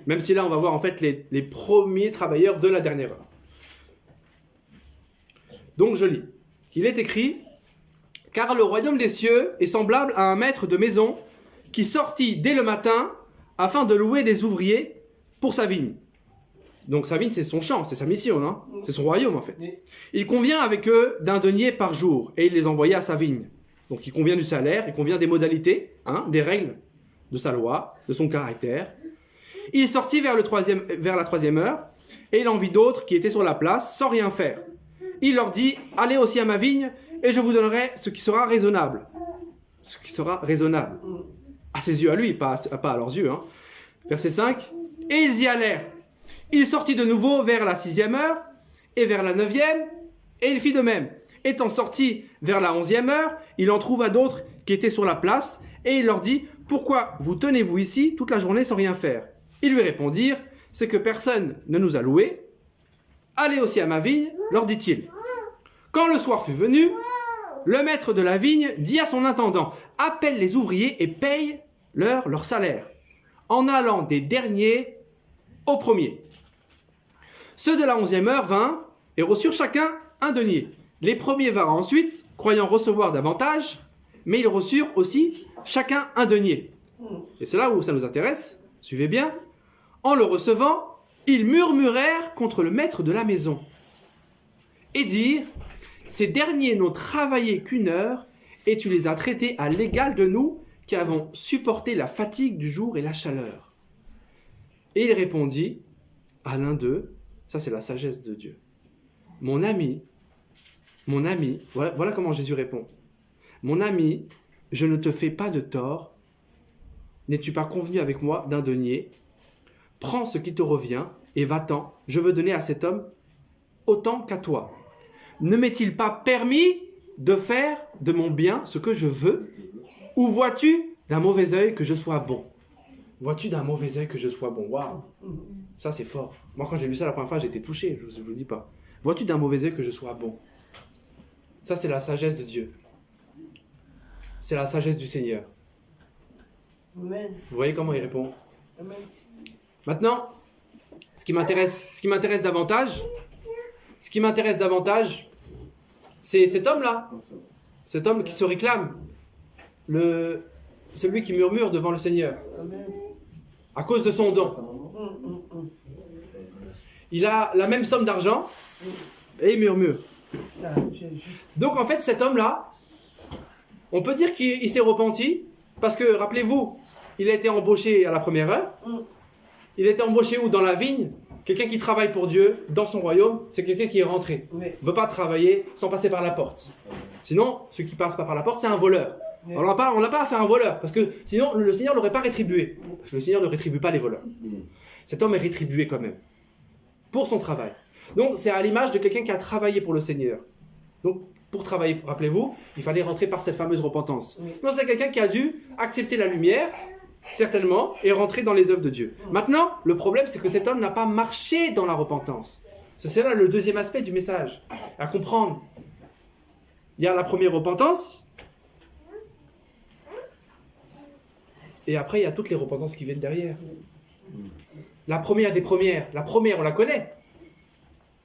[SPEAKER 1] Même si là, on va voir en fait les premiers travailleurs de la dernière heure. Donc je lis. Il est écrit, « Car le royaume des cieux est semblable à un maître de maison qui sortit dès le matin afin de louer des ouvriers pour sa vigne. » Donc sa vigne, c'est son champ, c'est sa mission, hein, c'est son royaume en fait. Il convient avec eux d'un denier par jour et il les envoyait à sa vigne. Donc il convient du salaire, il convient des modalités, hein, des règles de sa loi, de son caractère. Il sortit vers la 3e heure et il en vit d'autres qui étaient sur la place sans rien faire. Il leur dit, allez aussi à ma vigne et je vous donnerai ce qui sera raisonnable. Ce qui sera raisonnable. À ses yeux à lui, pas à leurs yeux. Hein. Verset 5. Et ils y allèrent. Il sortit de nouveau vers la 6e heure et vers la 9e et il fit de même. Étant sorti vers la 11e heure, il en trouva d'autres qui étaient sur la place et il leur dit, pourquoi vous tenez-vous ici toute la journée sans rien faire? Ils lui répondirent, c'est que personne ne nous a loués. Allez aussi à ma vigne, leur dit-il. Quand le soir fut venu, le maître de la vigne dit à son intendant, appelle les ouvriers et paye leur salaire, en allant des derniers aux premiers. Ceux de la 11e heure vinrent et reçurent chacun un denier. Les premiers vinrent ensuite, croyant recevoir davantage, mais ils reçurent aussi chacun un denier. Et c'est là où ça nous intéresse, suivez bien. En le recevant, ils murmurèrent contre le maître de la maison et dirent, ces derniers n'ont travaillé qu'1 heure et tu les as traités à l'égal de nous qui avons supporté la fatigue du jour et la chaleur. Et il répondit à l'un d'eux, ça c'est la sagesse de Dieu, mon ami, voilà comment Jésus répond, mon ami, je ne te fais pas de tort, n'es-tu pas convenu avec moi d'un denier? Prends ce qui te revient et va-t'en, je veux donner à cet homme autant qu'à toi. Ne m'est-il pas permis de faire de mon bien ce que je veux? Ou vois-tu d'un mauvais œil que je sois bon? Vois-tu d'un mauvais œil que je sois bon? Waouh! Ça c'est fort. Moi quand j'ai lu ça la première fois, j'ai été touché, je vous dis pas. Vois-tu d'un mauvais œil que je sois bon? Ça c'est la sagesse de Dieu. C'est la sagesse du Seigneur.
[SPEAKER 2] Amen.
[SPEAKER 1] Vous voyez comment il répond?
[SPEAKER 2] Amen.
[SPEAKER 1] Maintenant, ce qui m'intéresse davantage, c'est cet homme-là. Cet homme qui se réclame le celui qui murmure devant le Seigneur
[SPEAKER 2] Amen.
[SPEAKER 1] à cause de son don. Il a la même somme d'argent et il murmure.
[SPEAKER 2] Ah, tu es juste.
[SPEAKER 1] Donc en fait, cet homme-là, on peut dire qu'il s'est repenti parce que, rappelez-vous, il a été embauché à la première heure. Il a été embauché où? Dans la vigne. Quelqu'un qui travaille pour Dieu dans son royaume, c'est quelqu'un qui est rentré.
[SPEAKER 2] Oui.
[SPEAKER 1] On ne peut pas travailler sans passer par la porte. Sinon, ceux qui ne passent pas par la porte, c'est un voleur.
[SPEAKER 2] Oui.
[SPEAKER 1] On n'a pas affaire à un voleur, parce que sinon le Seigneur ne l'aurait pas rétribué. Parce que le Seigneur ne rétribue pas les voleurs. Cet homme est rétribué quand même, pour son travail. Donc c'est à l'image de quelqu'un qui a travaillé pour le Seigneur. Donc pour travailler, rappelez-vous, il fallait rentrer par cette fameuse repentance.
[SPEAKER 2] Oui.
[SPEAKER 1] Donc c'est quelqu'un qui a dû accepter la lumière, certainement, et rentrer dans les œuvres de Dieu. Maintenant, le problème c'est que cet homme n'a pas marché dans la repentance. C'est là le deuxième aspect du message, à comprendre. Il y a la première repentance, et après il y a toutes les repentances qui viennent derrière. La première des premières, la première on la connaît.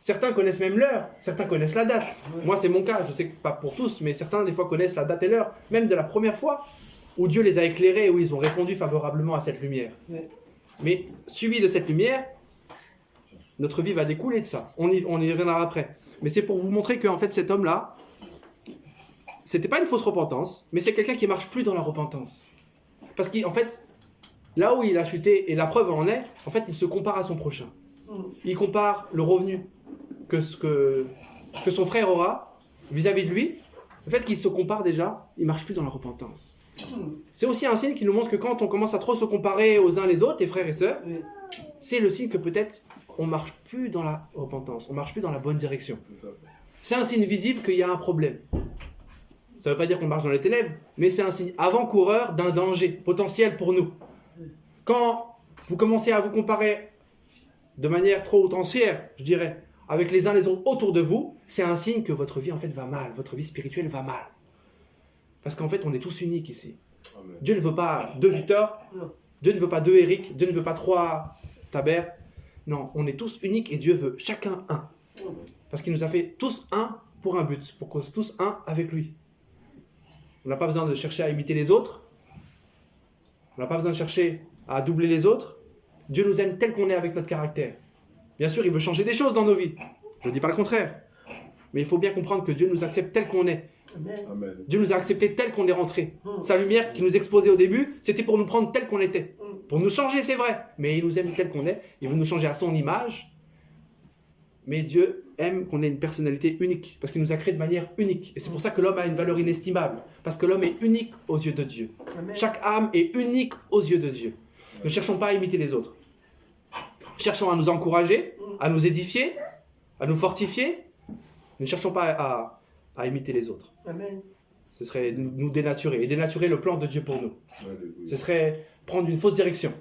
[SPEAKER 1] Certains connaissent même l'heure, certains connaissent la date. Moi c'est mon cas, je sais que pas pour tous, mais certains des fois connaissent la date et l'heure, même de la première fois, où Dieu les a éclairés, où ils ont répondu favorablement à cette lumière.
[SPEAKER 2] Oui.
[SPEAKER 1] Mais suivi de cette lumière, notre vie va découler de ça. On y reviendra après. Mais c'est pour vous montrer qu'en fait cet homme-là, c'était pas une fausse repentance, mais c'est quelqu'un qui marche plus dans la repentance. Parce qu'en fait, là où il a chuté, et la preuve en est, en fait, il se compare à son prochain. Il compare le revenu que son frère aura vis-à-vis de lui. Le fait qu'il se compare déjà, il marche plus dans la repentance. C'est aussi un signe qui nous montre que quand on commence à trop se comparer aux uns les autres, les frères et sœurs,
[SPEAKER 2] Oui.
[SPEAKER 1] c'est le signe que peut-être on marche plus dans la repentance, on marche plus dans la bonne direction. C'est un signe visible qu'il y a un problème. Ça ne veut pas dire qu'on marche dans les ténèbres, mais c'est un signe avant-coureur d'un danger potentiel pour nous. Quand vous commencez à vous comparer de manière trop outrancière, je dirais, avec les uns les autres autour de vous, c'est un signe que votre vie en fait va mal, votre vie spirituelle va mal. Parce qu'en fait, on est tous uniques ici.
[SPEAKER 3] Amen.
[SPEAKER 1] Dieu ne veut pas 2 Victor,
[SPEAKER 2] Non.
[SPEAKER 1] Dieu ne veut pas 2 Eric, Dieu ne veut pas 3 Taber. Non, on est tous uniques et Dieu veut chacun un. Parce qu'il nous a fait tous un pour un but, pour qu'on soit tous un avec lui. On n'a pas besoin de chercher à imiter les autres. On n'a pas besoin de chercher à doubler les autres. Dieu nous aime tel qu'on est avec notre caractère. Bien sûr, il veut changer des choses dans nos vies. Je ne dis pas le contraire. Mais il faut bien comprendre que Dieu nous accepte tel qu'on est.
[SPEAKER 2] Amen.
[SPEAKER 3] Amen.
[SPEAKER 1] Dieu nous a acceptés tel qu'on est rentré. Sa lumière qui nous exposait au début, c'était pour nous prendre tel qu'on était. Pour nous changer, c'est vrai. Mais il nous aime tel qu'on est. Il veut nous changer à son image. Mais Dieu aime qu'on ait une personnalité unique. Parce qu'il nous a créés de manière unique. Et c'est pour ça que l'homme a une valeur inestimable. Parce que l'homme est unique aux yeux de Dieu.
[SPEAKER 2] Amen.
[SPEAKER 1] Chaque âme est unique aux yeux de Dieu. Ne cherchons pas à imiter les autres. Cherchons à nous encourager, à nous édifier, à nous fortifier. Ne cherchons pas à imiter les autres.
[SPEAKER 2] Amen.
[SPEAKER 1] Ce serait nous dénaturer et dénaturer le plan de Dieu pour nous.
[SPEAKER 3] Alléluia.
[SPEAKER 1] Ce serait prendre une fausse direction.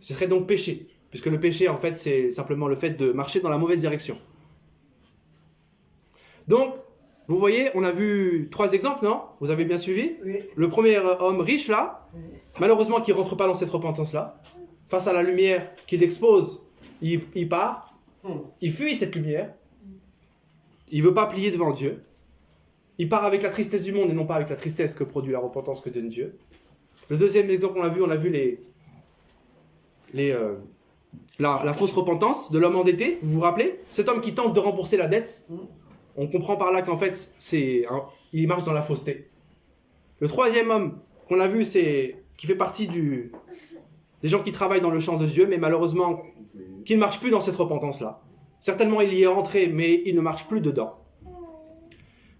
[SPEAKER 1] Ce serait donc péché. Puisque le péché, en fait, c'est simplement le fait de marcher dans la mauvaise direction. Donc, vous voyez, on a vu 3 exemples, non? Vous avez bien suivi?
[SPEAKER 2] Oui.
[SPEAKER 1] Le premier homme riche, là, malheureusement, qui ne rentre pas dans cette repentance-là, face à la lumière qu'il expose, il part, il fuit cette lumière, il ne veut pas plier devant Dieu, il part avec la tristesse du monde et non pas avec la tristesse que produit la repentance que donne Dieu. Le deuxième exemple qu'on a vu la fausse repentance de l'homme endetté, vous vous rappelez? Cet homme qui tente de rembourser la dette, on comprend par là qu'en fait, il marche dans la fausseté. Le troisième homme qu'on a vu, qui fait partie des gens qui travaillent dans le champ de Dieu, mais malheureusement, qui ne marche plus dans cette repentance-là. Certainement, il y est rentré, mais il ne marche plus dedans.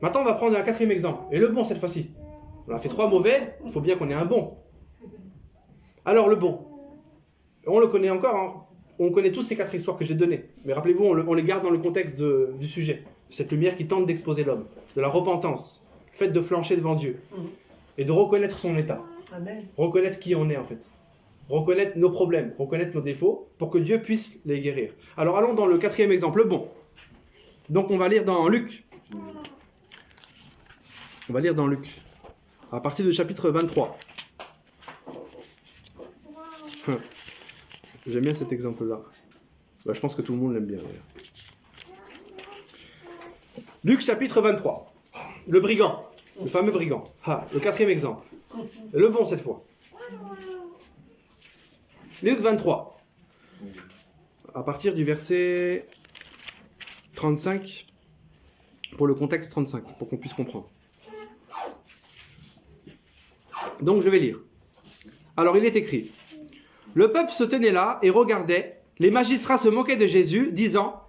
[SPEAKER 1] Maintenant, on va prendre un 4e exemple. Et le bon, cette fois-ci. On a fait 3 mauvais, il faut bien qu'on ait un bon. Alors, le bon. On le connaît encore, hein. On connaît tous ces 4 histoires que j'ai données. Mais rappelez-vous, on les garde dans le contexte du sujet. Cette lumière qui tente d'exposer l'homme. De la repentance. Le fait de flancher devant Dieu. Et de reconnaître son état.
[SPEAKER 2] Amen.
[SPEAKER 1] Reconnaître qui on est, en fait. Reconnaître nos problèmes, reconnaître nos défauts, pour que Dieu puisse les guérir. Alors allons dans le 4e exemple, le bon. Donc on va lire dans Luc. On va lire dans Luc, à partir du chapitre 23. J'aime bien cet exemple-là. Bah, je pense que tout le monde l'aime bien, d'ailleurs. Luc chapitre 23. Le brigand, le fameux brigand. Ah, le 4e exemple. Le bon cette fois. Luc 23. À partir du verset 35, pour le contexte 35, pour qu'on puisse comprendre. Donc je vais lire. Alors il est écrit: le peuple se tenait là et regardait. Les magistrats se moquaient de Jésus, disant: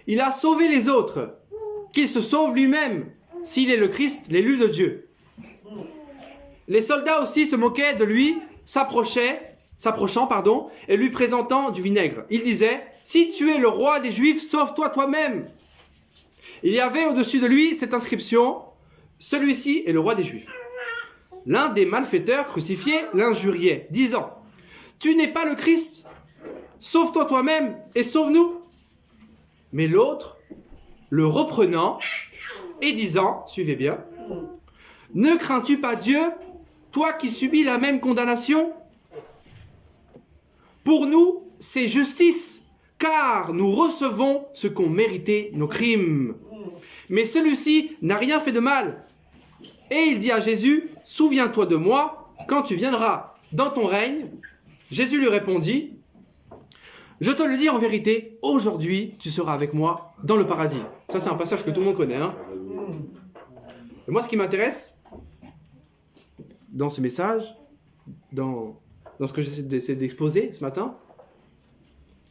[SPEAKER 1] il a sauvé les autres, qu'il se sauve lui-même, s'il est le Christ, l'élu de Dieu. Les soldats aussi se moquaient de lui, s'approchant, et lui présentant du vinaigre. Ils disaient: si tu es le roi des Juifs, sauve-toi toi-même. Il y avait au-dessus de lui cette inscription: celui-ci est le roi des Juifs. L'un des malfaiteurs crucifiés l'injuriait, disant: tu n'es pas le Christ, sauve-toi toi-même et sauve-nous. Mais l'autre, le reprenant et disant, suivez bien: ne crains-tu pas Dieu, toi qui subis la même condamnation? Pour nous, c'est justice, car nous recevons ce qu'ont mérité nos crimes. Mais celui-ci n'a rien fait de mal. Et il dit à Jésus: souviens-toi de moi quand tu viendras dans ton règne. Jésus lui répondit: je te le dis en vérité, aujourd'hui tu seras avec moi dans le paradis. Ça, c'est un passage que tout le monde connaît. Hein. Et moi, ce qui m'intéresse dans ce message, dans ce que j'essaie d'exposer ce matin,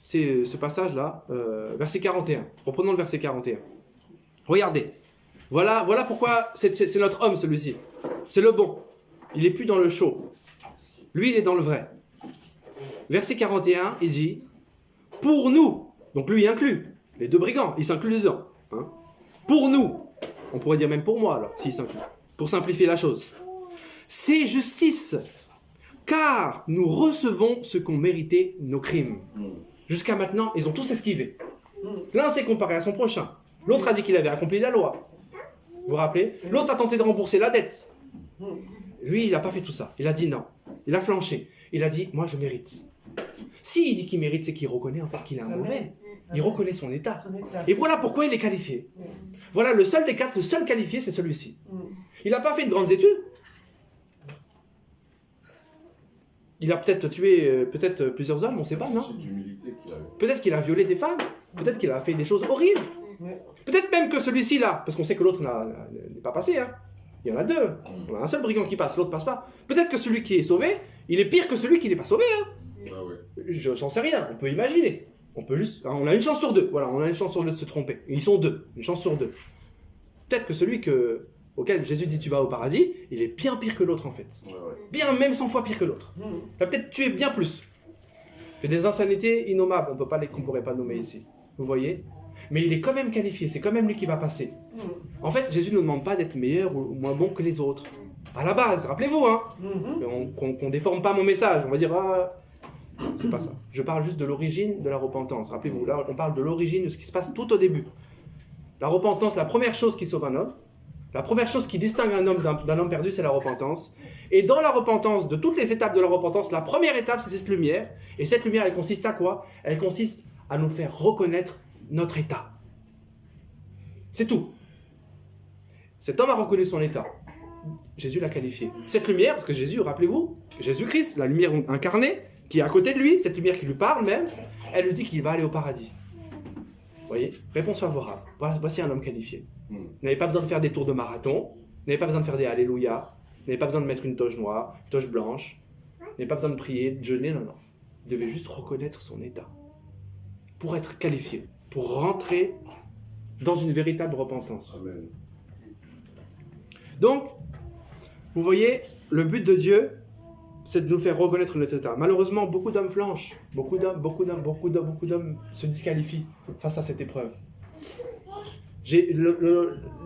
[SPEAKER 1] c'est ce passage-là, verset 41. Reprenons le verset 41. Regardez. Voilà pourquoi c'est notre homme, celui-ci. C'est le bon. Il n'est plus dans le chaud. Lui, il est dans le vrai. Verset 41, il dit: pour nous, donc lui inclut, les deux brigands, il s'inclut dedans. Hein. Pour nous, on pourrait dire même pour moi, alors, s'il s'inclut, pour simplifier la chose. C'est justice, car nous recevons ce qu'ont mérité nos crimes. Jusqu'à maintenant, ils ont tous esquivé. L'un s'est comparé à son prochain. L'autre a dit qu'il avait accompli la loi. Vous vous rappelez? L'autre a tenté de rembourser la dette. Lui, il n'a pas fait tout ça. Il a dit non. Il a flanché. Il a dit: moi, je mérite. S'il dit qu'il mérite, c'est qu'il reconnaît en fait qu'il est un mauvais. Il reconnaît son état. Et voilà pourquoi il est qualifié. Voilà, le seul des quatre, le seul qualifié, c'est celui-ci. Il n'a pas fait de grandes études. Il a peut-être tué plusieurs hommes, on ne sait pas, non? Peut-être qu'il a violé des femmes. Peut-être qu'il a fait des choses horribles. Peut-être même que celui-ci là, parce qu'on sait que l'autre n'est pas passé. Hein. Il y en a deux. On a un seul brigand qui passe, l'autre passe pas. Peut-être que celui qui est sauvé, il est pire que celui qui n'est pas sauvé. Hein.
[SPEAKER 3] Ah ouais.
[SPEAKER 1] J'en sais rien, on peut imaginer. On a une chance sur deux. Voilà, on a une chance sur deux de se tromper. Ils sont deux, une chance sur deux. Peut-être que celui auquel Jésus dit tu vas au paradis, il est bien pire que l'autre en fait.
[SPEAKER 3] Ouais.
[SPEAKER 1] Bien, même 100 fois pire que l'autre. Il va peut-être tuer bien plus. Il fait des insanités innommables, qu'on pourrait pas nommer ici. Vous voyez? Mais il est quand même qualifié, c'est quand même lui qui va passer. En fait, Jésus ne nous demande pas d'être meilleur ou moins bon que les autres. À la base, rappelez-vous, hein. Qu'on déforme pas mon message, on va dire c'est pas ça. Je parle juste de l'origine de la repentance. Rappelez-vous, là on parle de l'origine de ce qui se passe tout au début. La repentance, la première chose qui sauve un homme, la première chose qui distingue un homme d'un homme perdu, c'est la repentance. Et dans la repentance, de toutes les étapes de la repentance, la première étape, c'est cette lumière. Et cette lumière, elle consiste à quoi? Elle consiste à nous faire reconnaître notre état. C'est tout. Cet homme a reconnu son état. Jésus l'a qualifié. Cette lumière, parce que Jésus, rappelez-vous, Jésus-Christ, la lumière incarnée, qui est à côté de lui, cette lumière qui lui parle même, elle lui dit qu'il va aller au paradis. Vous voyez? Réponse favorable. Voici un homme qualifié. Vous n'avez pas besoin de faire des tours de marathon, vous n'avez pas besoin de faire des alléluia, vous n'avez pas besoin de mettre une toge noire, une toge blanche, vous n'avez pas besoin de prier, de jeûner, non. Vous devez juste reconnaître son état. Pour être qualifié, pour rentrer dans une véritable repentance.
[SPEAKER 3] Amen.
[SPEAKER 1] Donc, vous voyez, le but de Dieu, c'est de nous faire reconnaître notre état. Malheureusement, beaucoup d'hommes flanchent, beaucoup d'hommes se disqualifient face à cette épreuve.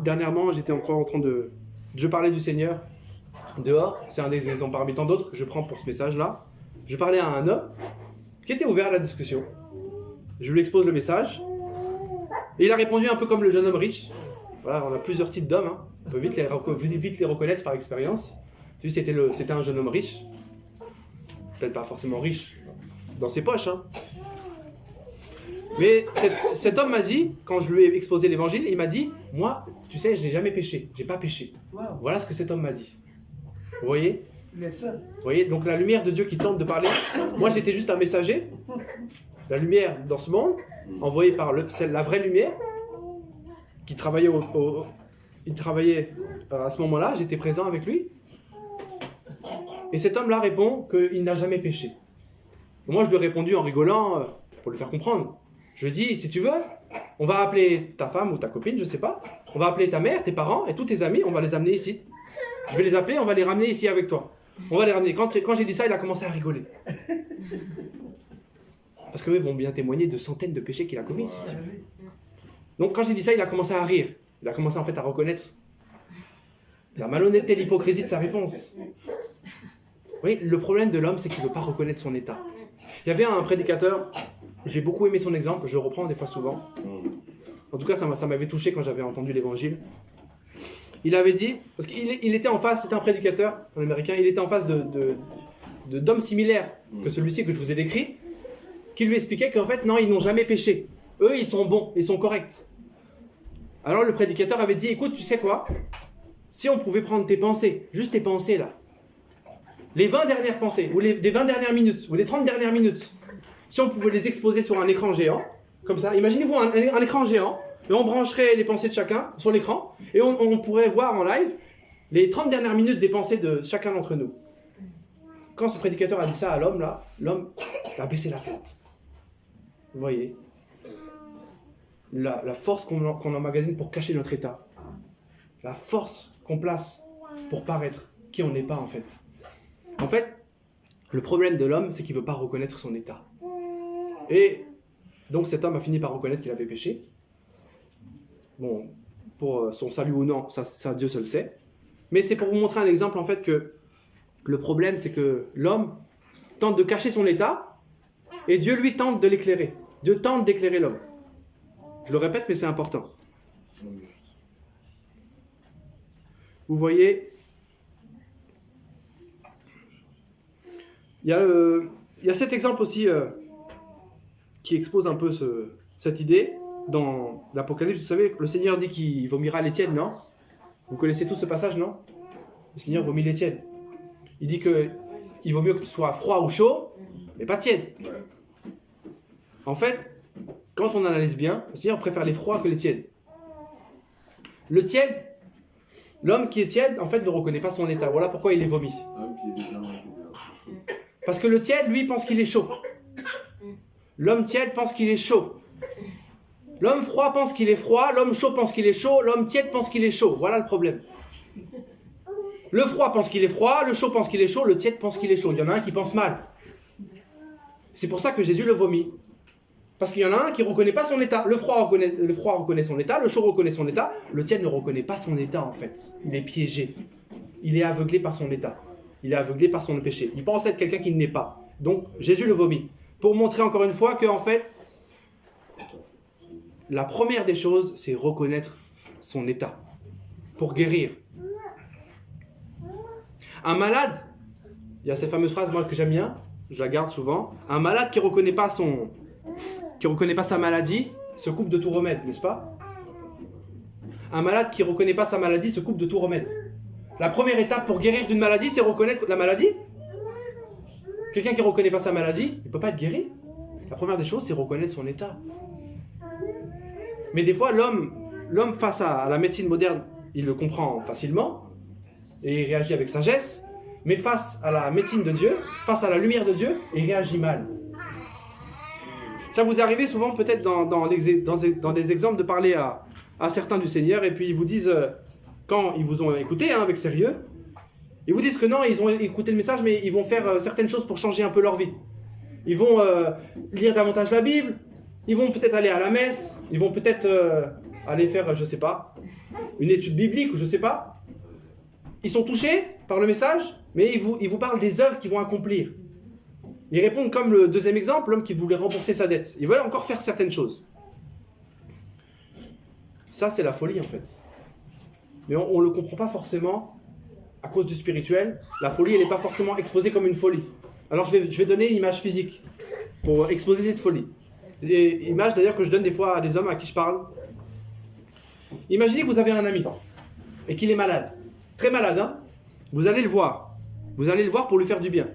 [SPEAKER 1] Dernièrement, j'étais encore en train de... Je parlais du Seigneur dehors, c'est un des exemples parmi tant d'autres que je prends pour ce message-là. Je parlais à un homme qui était ouvert à la discussion. Je lui expose le message. Et il a répondu un peu comme le jeune homme riche. Voilà, on a plusieurs types d'hommes. Hein. On peut vite les reconnaître par expérience. Lui, c'était un jeune homme riche. Peut-être pas forcément riche dans ses poches. Hein. Mais cet homme m'a dit, quand je lui ai exposé l'évangile, il m'a dit, moi, tu sais, je n'ai jamais péché. J'ai pas péché.
[SPEAKER 2] Wow.
[SPEAKER 1] Voilà ce que cet homme m'a dit. Vous voyez?
[SPEAKER 2] Les saints.
[SPEAKER 1] Vous voyez, donc la lumière de Dieu qui tente de parler. Moi, j'étais juste un messager. La lumière dans ce monde, envoyée par la vraie lumière, qui travaillait il travaillait à ce moment-là, j'étais présent avec lui. Et cet homme-là répond qu'il n'a jamais péché. Moi, je lui ai répondu en rigolant pour lui faire comprendre. Je lui ai dit, si tu veux, on va appeler ta femme ou ta copine, je sais pas. On va appeler ta mère, tes parents et tous tes amis, on va les amener ici. Je vais les appeler, on va les ramener ici avec toi. On va les ramener. Quand j'ai dit ça, il a commencé à rigoler. Parce qu'eux vont bien témoigner de centaines de péchés qu'il a commis. Donc quand j'ai dit ça, il a commencé à rire. Il a commencé en fait à reconnaître la malhonnêteté, l'hypocrisie de sa réponse. Oui, le problème de l'homme, c'est qu'il ne veut pas reconnaître son état. Il y avait un prédicateur, j'ai beaucoup aimé son exemple, je le reprends des fois souvent. En tout cas, ça m'avait touché quand j'avais entendu l'évangile. Il avait dit, parce qu'il était en face, c'était un prédicateur, un américain, il était en face d'hommes similaires que celui-ci que je vous ai décrit, qui lui expliquait qu'en fait, non, ils n'ont jamais péché. Eux, ils sont bons, ils sont corrects. Alors le prédicateur avait dit, écoute, tu sais quoi? Si on pouvait prendre tes pensées, juste tes pensées là, les 20 dernières pensées, ou les 20 dernières minutes, ou les 30 dernières minutes, si on pouvait les exposer sur un écran géant, comme ça, imaginez-vous un écran géant, et on brancherait les pensées de chacun sur l'écran, et on pourrait voir en live les 30 dernières minutes des pensées de chacun d'entre nous. Quand ce prédicateur a dit ça à l'homme là, l'homme a baissé la tête. Vous voyez la force qu'on emmagasine pour cacher notre état. La force qu'on place pour paraître qui on n'est pas en fait. En fait, le problème de l'homme, c'est qu'il ne veut pas reconnaître son état. Et donc cet homme a fini par reconnaître qu'il avait péché. Bon, pour son salut ou non, ça Dieu seul sait. Mais c'est pour vous montrer un exemple en fait que le problème, c'est que l'homme tente de cacher son état et Dieu lui tente de l'éclairer. Dieu tente d'éclairer l'homme. Je le répète, mais c'est important. Vous voyez, il y a cet exemple aussi qui expose un peu cette idée. Dans l'Apocalypse, vous savez, le Seigneur dit qu'il vomira les tièdes, non? Vous connaissez tous ce passage, non? Le Seigneur vomit les tièdes. Il dit qu'il vaut mieux que tu sois froid ou chaud, mais pas tiède. En fait, quand on analyse bien, le Seigneur préfère les froids que les tièdes. Le tiède, l'homme qui est tiède, en fait, ne reconnaît pas son état. Voilà pourquoi il est vomi. Parce que le tiède, lui, pense qu'il est chaud. L'homme tiède pense qu'il est chaud. L'homme froid pense qu'il est froid, l'homme chaud pense qu'il est chaud, l'homme tiède pense qu'il est chaud. Voilà le problème. Le froid pense qu'il est froid, le chaud pense qu'il est chaud, le tiède pense qu'il est chaud. Il y en a un qui pense mal. C'est pour ça que Jésus le vomit. Parce qu'il y en a un qui ne reconnaît pas son état. Le froid reconnaît son état, le chaud reconnaît son état, le tiède ne reconnaît pas son état en fait. Il est piégé. Il est aveuglé par son état. Il est aveuglé par son péché. Il pense être quelqu'un qui ne l'est pas. Donc Jésus le vomit. Pour montrer encore une fois que en fait, la première des choses, c'est reconnaître son état. Pour guérir. Un malade, il y a cette fameuse phrase moi que j'aime bien, je la garde souvent. Un malade qui ne reconnaît pas sa maladie se coupe de tout remède, n'est-ce pas? Un malade qui ne reconnaît pas sa maladie se coupe de tout remède. La première étape pour guérir d'une maladie, c'est reconnaître la maladie. Quelqu'un qui ne reconnaît pas sa maladie, il ne peut pas être guéri. La première des choses, c'est reconnaître son état. Mais des fois, l'homme face à la médecine moderne, il le comprend facilement et il réagit avec sagesse. Mais face à la médecine de Dieu, face à la lumière de Dieu, il réagit mal. Ça vous est arrivé souvent peut-être dans des exemples de parler à certains du Seigneur et puis ils vous disent, quand ils vous ont écouté avec sérieux, ils vous disent que non, ils ont écouté le message mais ils vont faire certaines choses pour changer un peu leur vie. Ils vont lire davantage la Bible, ils vont peut-être aller à la messe, ils vont peut-être aller faire, je sais pas, une étude biblique ou je sais pas. Ils sont touchés par le message, mais ils vous parlent des œuvres qu'ils vont accomplir. Ils répondent comme le deuxième exemple, l'homme qui voulait rembourser sa dette. Ils veulent encore faire certaines choses. Ça, c'est la folie en fait. Mais on ne le comprend pas forcément à cause du spirituel. La folie, elle n'est pas forcément exposée comme une folie. Alors je vais donner une image physique pour exposer cette folie. Des images d'ailleurs que je donne des fois à des hommes à qui je parle. Imaginez que vous avez un ami et qu'il est malade. Très malade, hein? Vous allez le voir. Vous allez le voir pour lui faire du bien.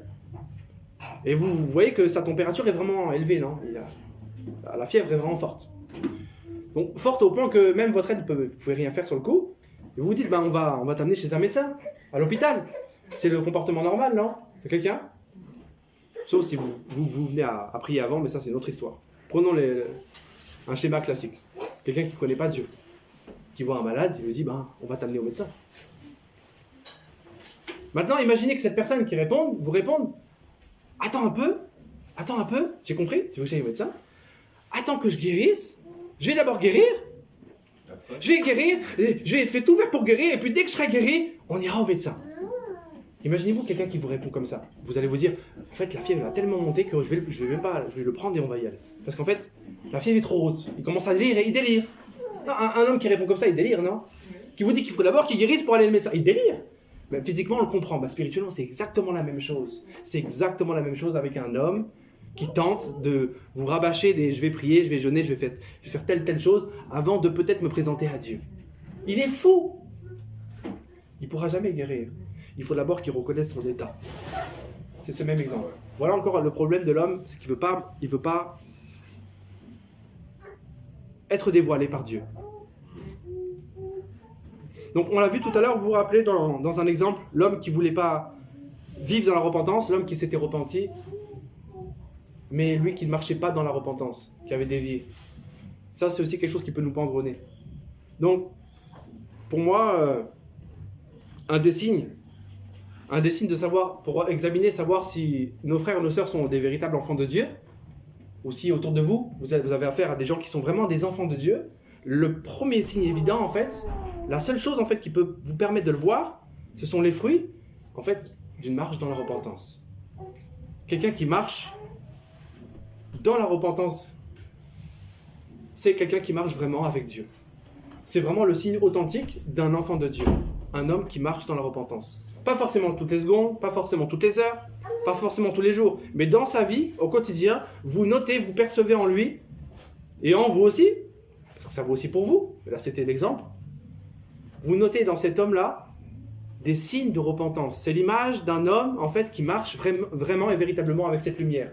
[SPEAKER 1] Et vous voyez que sa température est vraiment élevée, non? La fièvre est vraiment forte. Donc forte au point que même votre aide, vous ne pouvez rien faire sur le coup. Et vous vous dites, on va t'amener chez un médecin, à l'hôpital. C'est le comportement normal, non? De quelqu'un? Sauf si vous venez à prier avant, mais ça c'est une autre histoire. Prenons un schéma classique. Quelqu'un qui ne connaît pas Dieu, qui voit un malade, il lui dit, on va t'amener au médecin. Maintenant, imaginez que cette personne qui vous réponde, attends un peu, j'ai compris, tu veux que j'aille au médecin? Attends que je guérisse, je vais d'abord guérir, je vais faire tout faire pour guérir, et puis dès que je serai guéri, on ira au médecin. Imaginez-vous quelqu'un qui vous répond comme ça. Vous allez vous dire, en fait, la fièvre va tellement monter que je vais le prendre et on va y aller. Parce qu'en fait, la fièvre est trop haute. Il commence à délirer, il délire. Non, un homme qui répond comme ça, il délire, non? Qui vous dit qu'il faut d'abord qu'il guérisse pour aller au médecin, il délire. Mais physiquement, on le comprend. Spirituellement, c'est exactement la même chose. C'est exactement la même chose avec un homme qui tente de vous rabâcher des « je vais prier, je vais jeûner, je vais faire telle chose » avant de peut-être me présenter à Dieu. Il est fou. Il ne pourra jamais guérir. Il faut d'abord qu'il reconnaisse son état. C'est ce même exemple. Voilà encore le problème de l'homme, c'est qu'il ne veut pas être dévoilé par Dieu. Donc on l'a vu tout à l'heure, vous vous rappelez dans un exemple, l'homme qui ne voulait pas vivre dans la repentance, l'homme qui s'était repenti, mais lui qui ne marchait pas dans la repentance, qui avait dévié. Ça c'est aussi quelque chose qui peut nous pendre au nez. Donc, pour moi, un des signes de savoir, pour examiner, savoir si nos frères et nos sœurs sont des véritables enfants de Dieu, ou si autour de vous, vous avez affaire à des gens qui sont vraiment des enfants de Dieu, le premier signe évident, en fait, la seule chose, en fait, qui peut vous permettre de le voir, ce sont les fruits, en fait, d'une marche dans la repentance. Quelqu'un qui marche dans la repentance, c'est quelqu'un qui marche vraiment avec Dieu. C'est vraiment le signe authentique d'un enfant de Dieu, un homme qui marche dans la repentance. Pas forcément toutes les secondes, pas forcément toutes les heures, pas forcément tous les jours, mais dans sa vie, au quotidien, vous notez, vous percevez en lui, et en vous aussi, parce que ça vaut aussi pour vous, là c'était l'exemple, vous notez dans cet homme-là des signes de repentance. C'est l'image d'un homme, en fait, qui marche vraiment et véritablement avec cette lumière.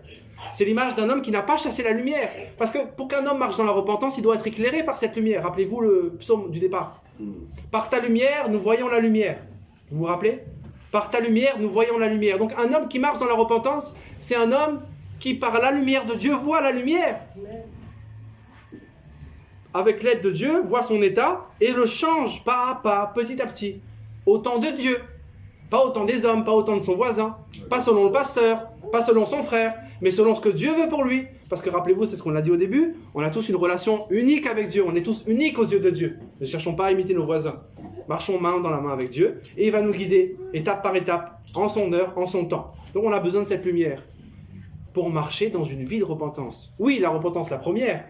[SPEAKER 1] C'est l'image d'un homme qui n'a pas chassé la lumière. Parce que pour qu'un homme marche dans la repentance, il doit être éclairé par cette lumière. Rappelez-vous le psaume du départ. Par ta lumière, nous voyons la lumière. Vous vous rappelez? Par ta lumière, nous voyons la lumière. Donc un homme qui marche dans la repentance, c'est un homme qui, par la lumière de Dieu, voit la lumière. Avec l'aide de Dieu, voit son état et le change pas à pas, petit à petit. Au temps de Dieu. Pas au temps des hommes, pas au temps de son voisin, pas selon le pasteur, pas selon son frère, mais selon ce que Dieu veut pour lui. Parce que rappelez-vous, c'est ce qu'on a dit au début, on a tous une relation unique avec Dieu, on est tous uniques aux yeux de Dieu. Ne cherchons pas à imiter nos voisins. Marchons main dans la main avec Dieu et il va nous guider étape par étape, en son heure, en son temps. Donc on a besoin de cette lumière pour marcher dans une vie de repentance. Oui, la repentance, la première,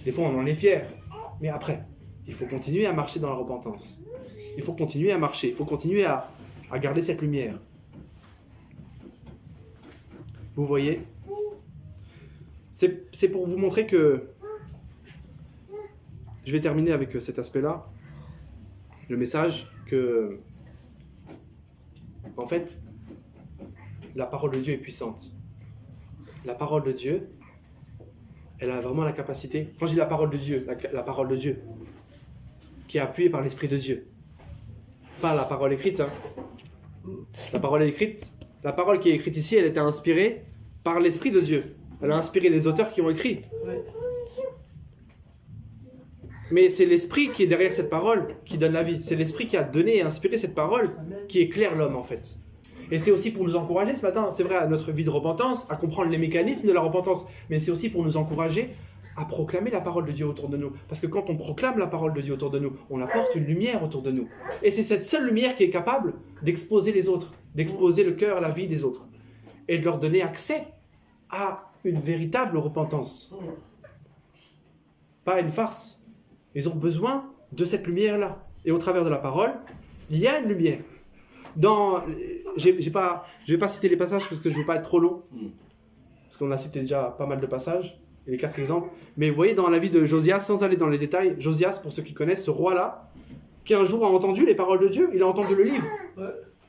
[SPEAKER 1] des fois on en est fier, mais après, il faut continuer à marcher dans la repentance. Il faut continuer à marcher, il faut continuer à garder cette lumière. Vous voyez? C'est pour vous montrer que... Je vais terminer avec cet aspect-là. Le message que... En fait, la parole de Dieu est puissante. La parole de Dieu, elle a vraiment la capacité... Quand je dis la parole de Dieu, la parole de Dieu, qui est appuyée par l'Esprit de Dieu. Pas la parole écrite. La parole écrite, la parole qui est écrite ici, elle était inspirée par l'Esprit de Dieu. Elle a inspiré les auteurs qui ont écrit. Mais c'est l'Esprit qui est derrière cette parole qui donne la vie. C'est l'Esprit qui a donné et inspiré cette parole qui éclaire l'homme en fait. Et c'est aussi pour nous encourager ce matin, c'est vrai, à notre vie de repentance, à comprendre les mécanismes de la repentance, mais c'est aussi pour nous encourager à proclamer la parole de Dieu autour de nous. Parce que quand on proclame la parole de Dieu autour de nous, on apporte une lumière autour de nous. Et c'est cette seule lumière qui est capable d'exposer les autres, d'exposer le cœur, la vie des autres, et de leur donner accès à une véritable repentance. Pas une farce. Ils ont besoin de cette lumière-là. Et au travers de la parole, il y a une lumière. Je vais pas citer les passages parce que je ne veux pas être trop long. Parce qu'on a cité déjà pas mal de passages, et les 4 exemples. Mais vous voyez, dans la vie de Josias, sans aller dans les détails, Josias, pour ceux qui connaissent, ce roi-là, qui un jour a entendu les paroles de Dieu, il a entendu le livre.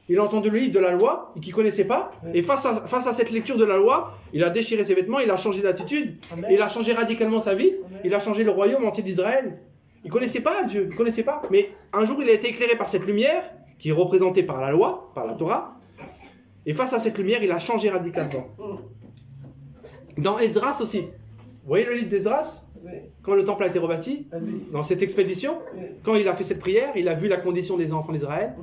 [SPEAKER 1] il a entendu le livre de la loi, qu'il ne connaissait pas, et face à cette lecture de la loi, il a déchiré ses vêtements, il a changé d'attitude, il a changé radicalement sa vie, il a changé le royaume entier d'Israël. Il ne connaissait pas Dieu, il ne connaissait pas. Mais un jour, il a été éclairé par cette lumière, qui est représentée par la loi, par la Torah, et face à cette lumière, il a changé radicalement. Dans Esdras aussi, vous voyez le livre d'Esdras? Quand le temple a été rebâti, dans cette expédition, quand il a fait cette prière, il a vu la condition des enfants d'Israël,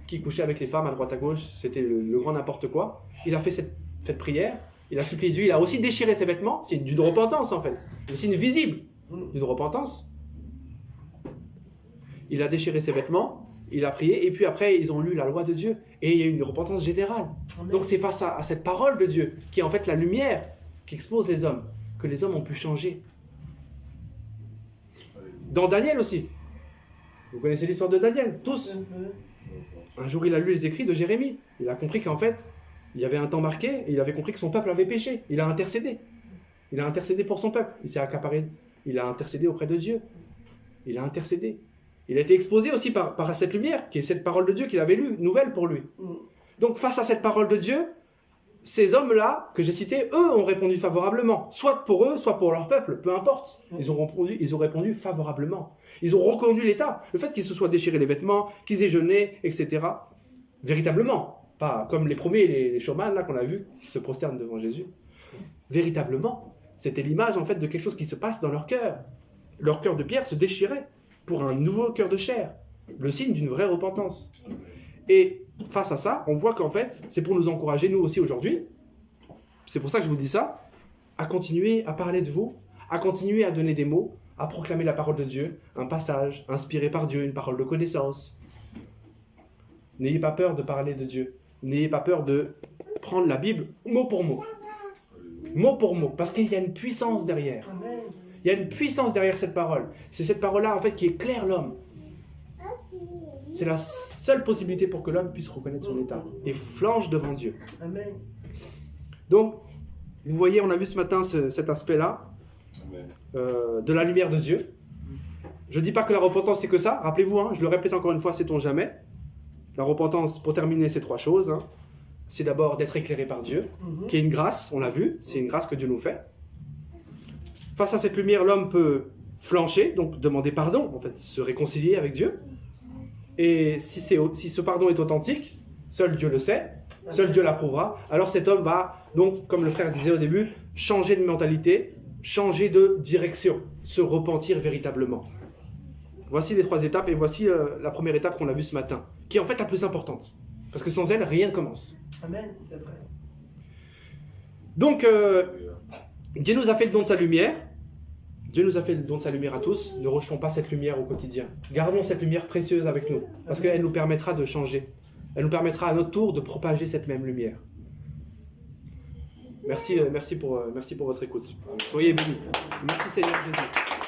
[SPEAKER 1] qui couchaient avec les femmes à droite à gauche, c'était le grand n'importe quoi. Il a fait cette prière, il a supplié Dieu, il a aussi déchiré ses vêtements, c'est d'une repentance en fait, c'est une signe visible d'une repentance. Il a déchiré ses vêtements, il a prié, et puis après ils ont lu la loi de Dieu, et il y a eu une repentance générale. Donc c'est face à cette parole de Dieu, qui est en fait la lumière qui expose les hommes, que les hommes ont pu changer. Dans Daniel aussi, vous connaissez l'histoire de Daniel, tous. Un jour, il a lu les écrits de Jérémie. Il a compris qu'en fait, il y avait un temps marqué et il avait compris que son peuple avait péché. Il a intercédé. Il a intercédé pour son peuple. Il s'est accaparé. Il a intercédé auprès de Dieu. Il a intercédé. Il a été exposé aussi par cette lumière, qui est cette parole de Dieu qu'il avait lue, nouvelle pour lui. Donc, face à cette parole de Dieu, ces hommes-là, que j'ai cités, eux ont répondu favorablement. Soit pour eux, soit pour leur peuple, peu importe. Ils ont répondu favorablement. Ils ont reconnu l'État. Le fait qu'ils se soient déchirés les vêtements, qu'ils aient jeûné, etc. Véritablement. Pas comme les premiers, les showman là qu'on a vus, qui se prosternent devant Jésus. Véritablement. C'était l'image en fait de quelque chose qui se passe dans leur cœur. Leur cœur de pierre se déchirait pour un nouveau cœur de chair. Le signe d'une vraie repentance. Et face à ça, on voit qu'en fait, c'est pour nous encourager, nous aussi aujourd'hui, c'est pour ça que je vous dis ça, à continuer à parler de vous, à continuer à donner des mots, à proclamer la parole de Dieu, un passage inspiré par Dieu, une parole de connaissance. N'ayez pas peur de parler de Dieu. N'ayez pas peur de prendre la Bible mot pour mot. Mot pour mot, parce qu'il y a une puissance derrière. Il y a une puissance derrière cette parole. C'est cette parole-là, en fait, qui éclaire l'homme. C'est la seule possibilité pour que l'homme puisse reconnaître son état et flanche devant Dieu.
[SPEAKER 2] Amen.
[SPEAKER 1] Donc, vous voyez, on a vu ce matin cet aspect-là de la lumière de Dieu. Je ne dis pas que la repentance, c'est que ça. Rappelez-vous, je le répète encore une fois, sait-on jamais. La repentance, pour terminer, c'est 3 choses. C'est d'abord d'être éclairé par Dieu, qui est une grâce, on l'a vu, c'est une grâce que Dieu nous fait. Face à cette lumière, l'homme peut flancher, donc demander pardon, en fait, se réconcilier avec Dieu. Et si ce pardon est authentique, seul Dieu le sait, seul Dieu l'approuvera, alors cet homme va, donc, comme le frère disait au début, changer de mentalité, changer de direction, se repentir véritablement. Voici les 3 étapes, et voici la première étape qu'on a vue ce matin, qui est en fait la plus importante. Parce que sans elle, rien ne commence.
[SPEAKER 2] Amen, c'est vrai.
[SPEAKER 1] Donc, Dieu nous a fait le don de sa lumière. Dieu nous a fait le don de sa lumière à tous. Ne rejetons pas cette lumière au quotidien. Gardons cette lumière précieuse avec nous, parce qu'elle nous permettra de changer. Elle nous permettra à notre tour de propager cette même lumière. Merci pour votre écoute. Soyez bénis. Merci Seigneur Jésus.